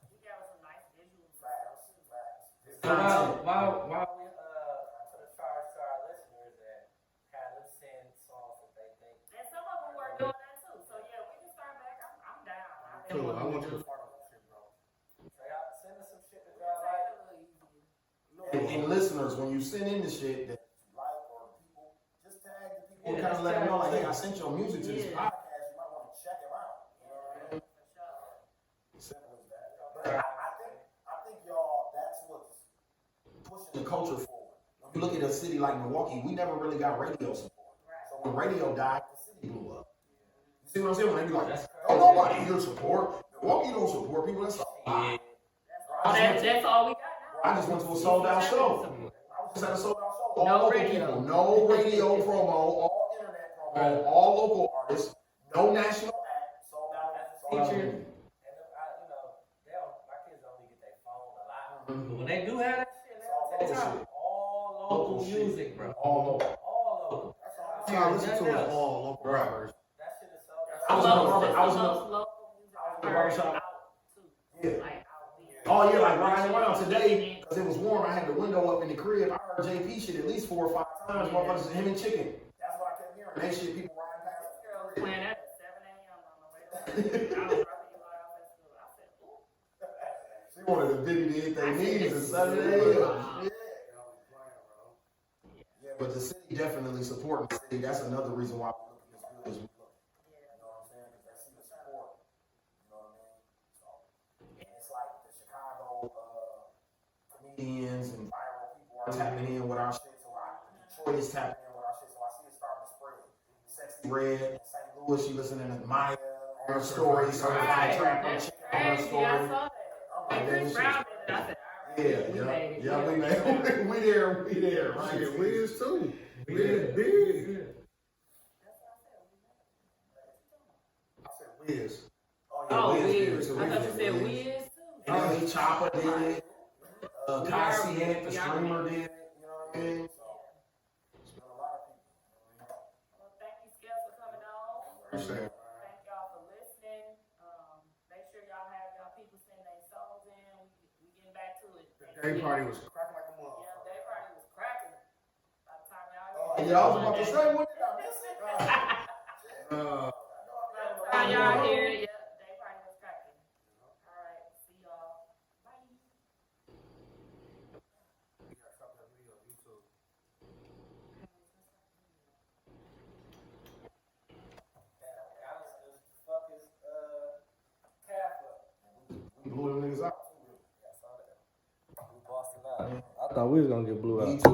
He got us some nice visuals. So while to the charge to our listeners and have them send songs that they think. And some of them were doing that too. So yeah, we can start back. I'm down. I've been Cool, I want wanting to you do to part of that shit, bro. So y'all send us some shit that We'll y'all take like. it a little easier. And listeners, when you send in the shit that you like or people, just tag the people and Yeah, kind of let them know, like, hey, I tag. sent your music to this Yeah. podcast. You might want to check it out. You know what I mean? For sure. Simple as that. But I think y'all, that's what's pushing the culture forward. When you look at a city like Milwaukee, we never really got radio support. Right. So when radio died, the city blew up. You see what I'm saying? When they be like, That's oh, nobody here support. Milwaukee don't support people. That's a lie. That's all we got now. I just went to a sold out show. I was just at a sold out show. All No local radio. people, no radio promo, all internet promo, all local artists, no national act, sold out at the sold out Feature. venue. And you know, they don't, my kids only get their phone a lot. but when they do have that shit, they don't take Local time. shit. All Local local music, bro. All local. All local. That's all I listen to is all local rappers. That shit is so. I was in the barber- I was in the- Most local music I was in the I've barbershop. heard out too. Yeah. Like out there. Oh yeah, like riding around today, because it was warm, I had the window up in the crib. I heard JP shit at least 4 or 5 times, motherfuckers, him and Chicken. That's what I kept hearing. That shit, people riding past. This girl was playing that at 7 a.m. on the way to work. I was dropping you out at school. I said, ooh. She wanted to Diddy to hit their knees at 7 a.m. Wow. Yeah, but the city definitely supporting the city. That's another reason why we're looking as good as we look. Yeah. You know what I'm saying? Because they see the support. You know what I mean? So, and it's like the Chicago comedians and viral people are tapping in with our shit. So Detroit is tapping in with our shit. So I see it starting to spread. Sexy Red in St. Louis, she listening to Maya on her story, certified trap on That's chicken on her crazy. story. I saw that. I'm And like, Chris that Brown shit- did it. I said, all right. Yeah, we made it. yeah, we made it. We there, right? Shit, Wiz too. Yeah. Wiz big. That's what I said. We made it. I said Wiz. Oh, Wiz did it, Wiz. too. I thought you said Wiz. Wiz too. And then Chopper did it. Kai Sienna, the Yeah. streamer did it. You know what I mean? So, it's been a lot of people. Well, thank you, Scalez, for coming on. Appreciate it. Thank y'all for listening. Make sure y'all have y'all people send their songs in. We getting back to it. The day party was cracking like a Yeah, motherfucker. day party was cracking. By the time y'all Yeah, I was about to say, what did I miss it? By the time y'all hear it, yeah, day party was cracking. All right, see y'all. Bye. You gotta stop that video on YouTube. We blew them niggas out. I thought we was gonna get blew out. Me too.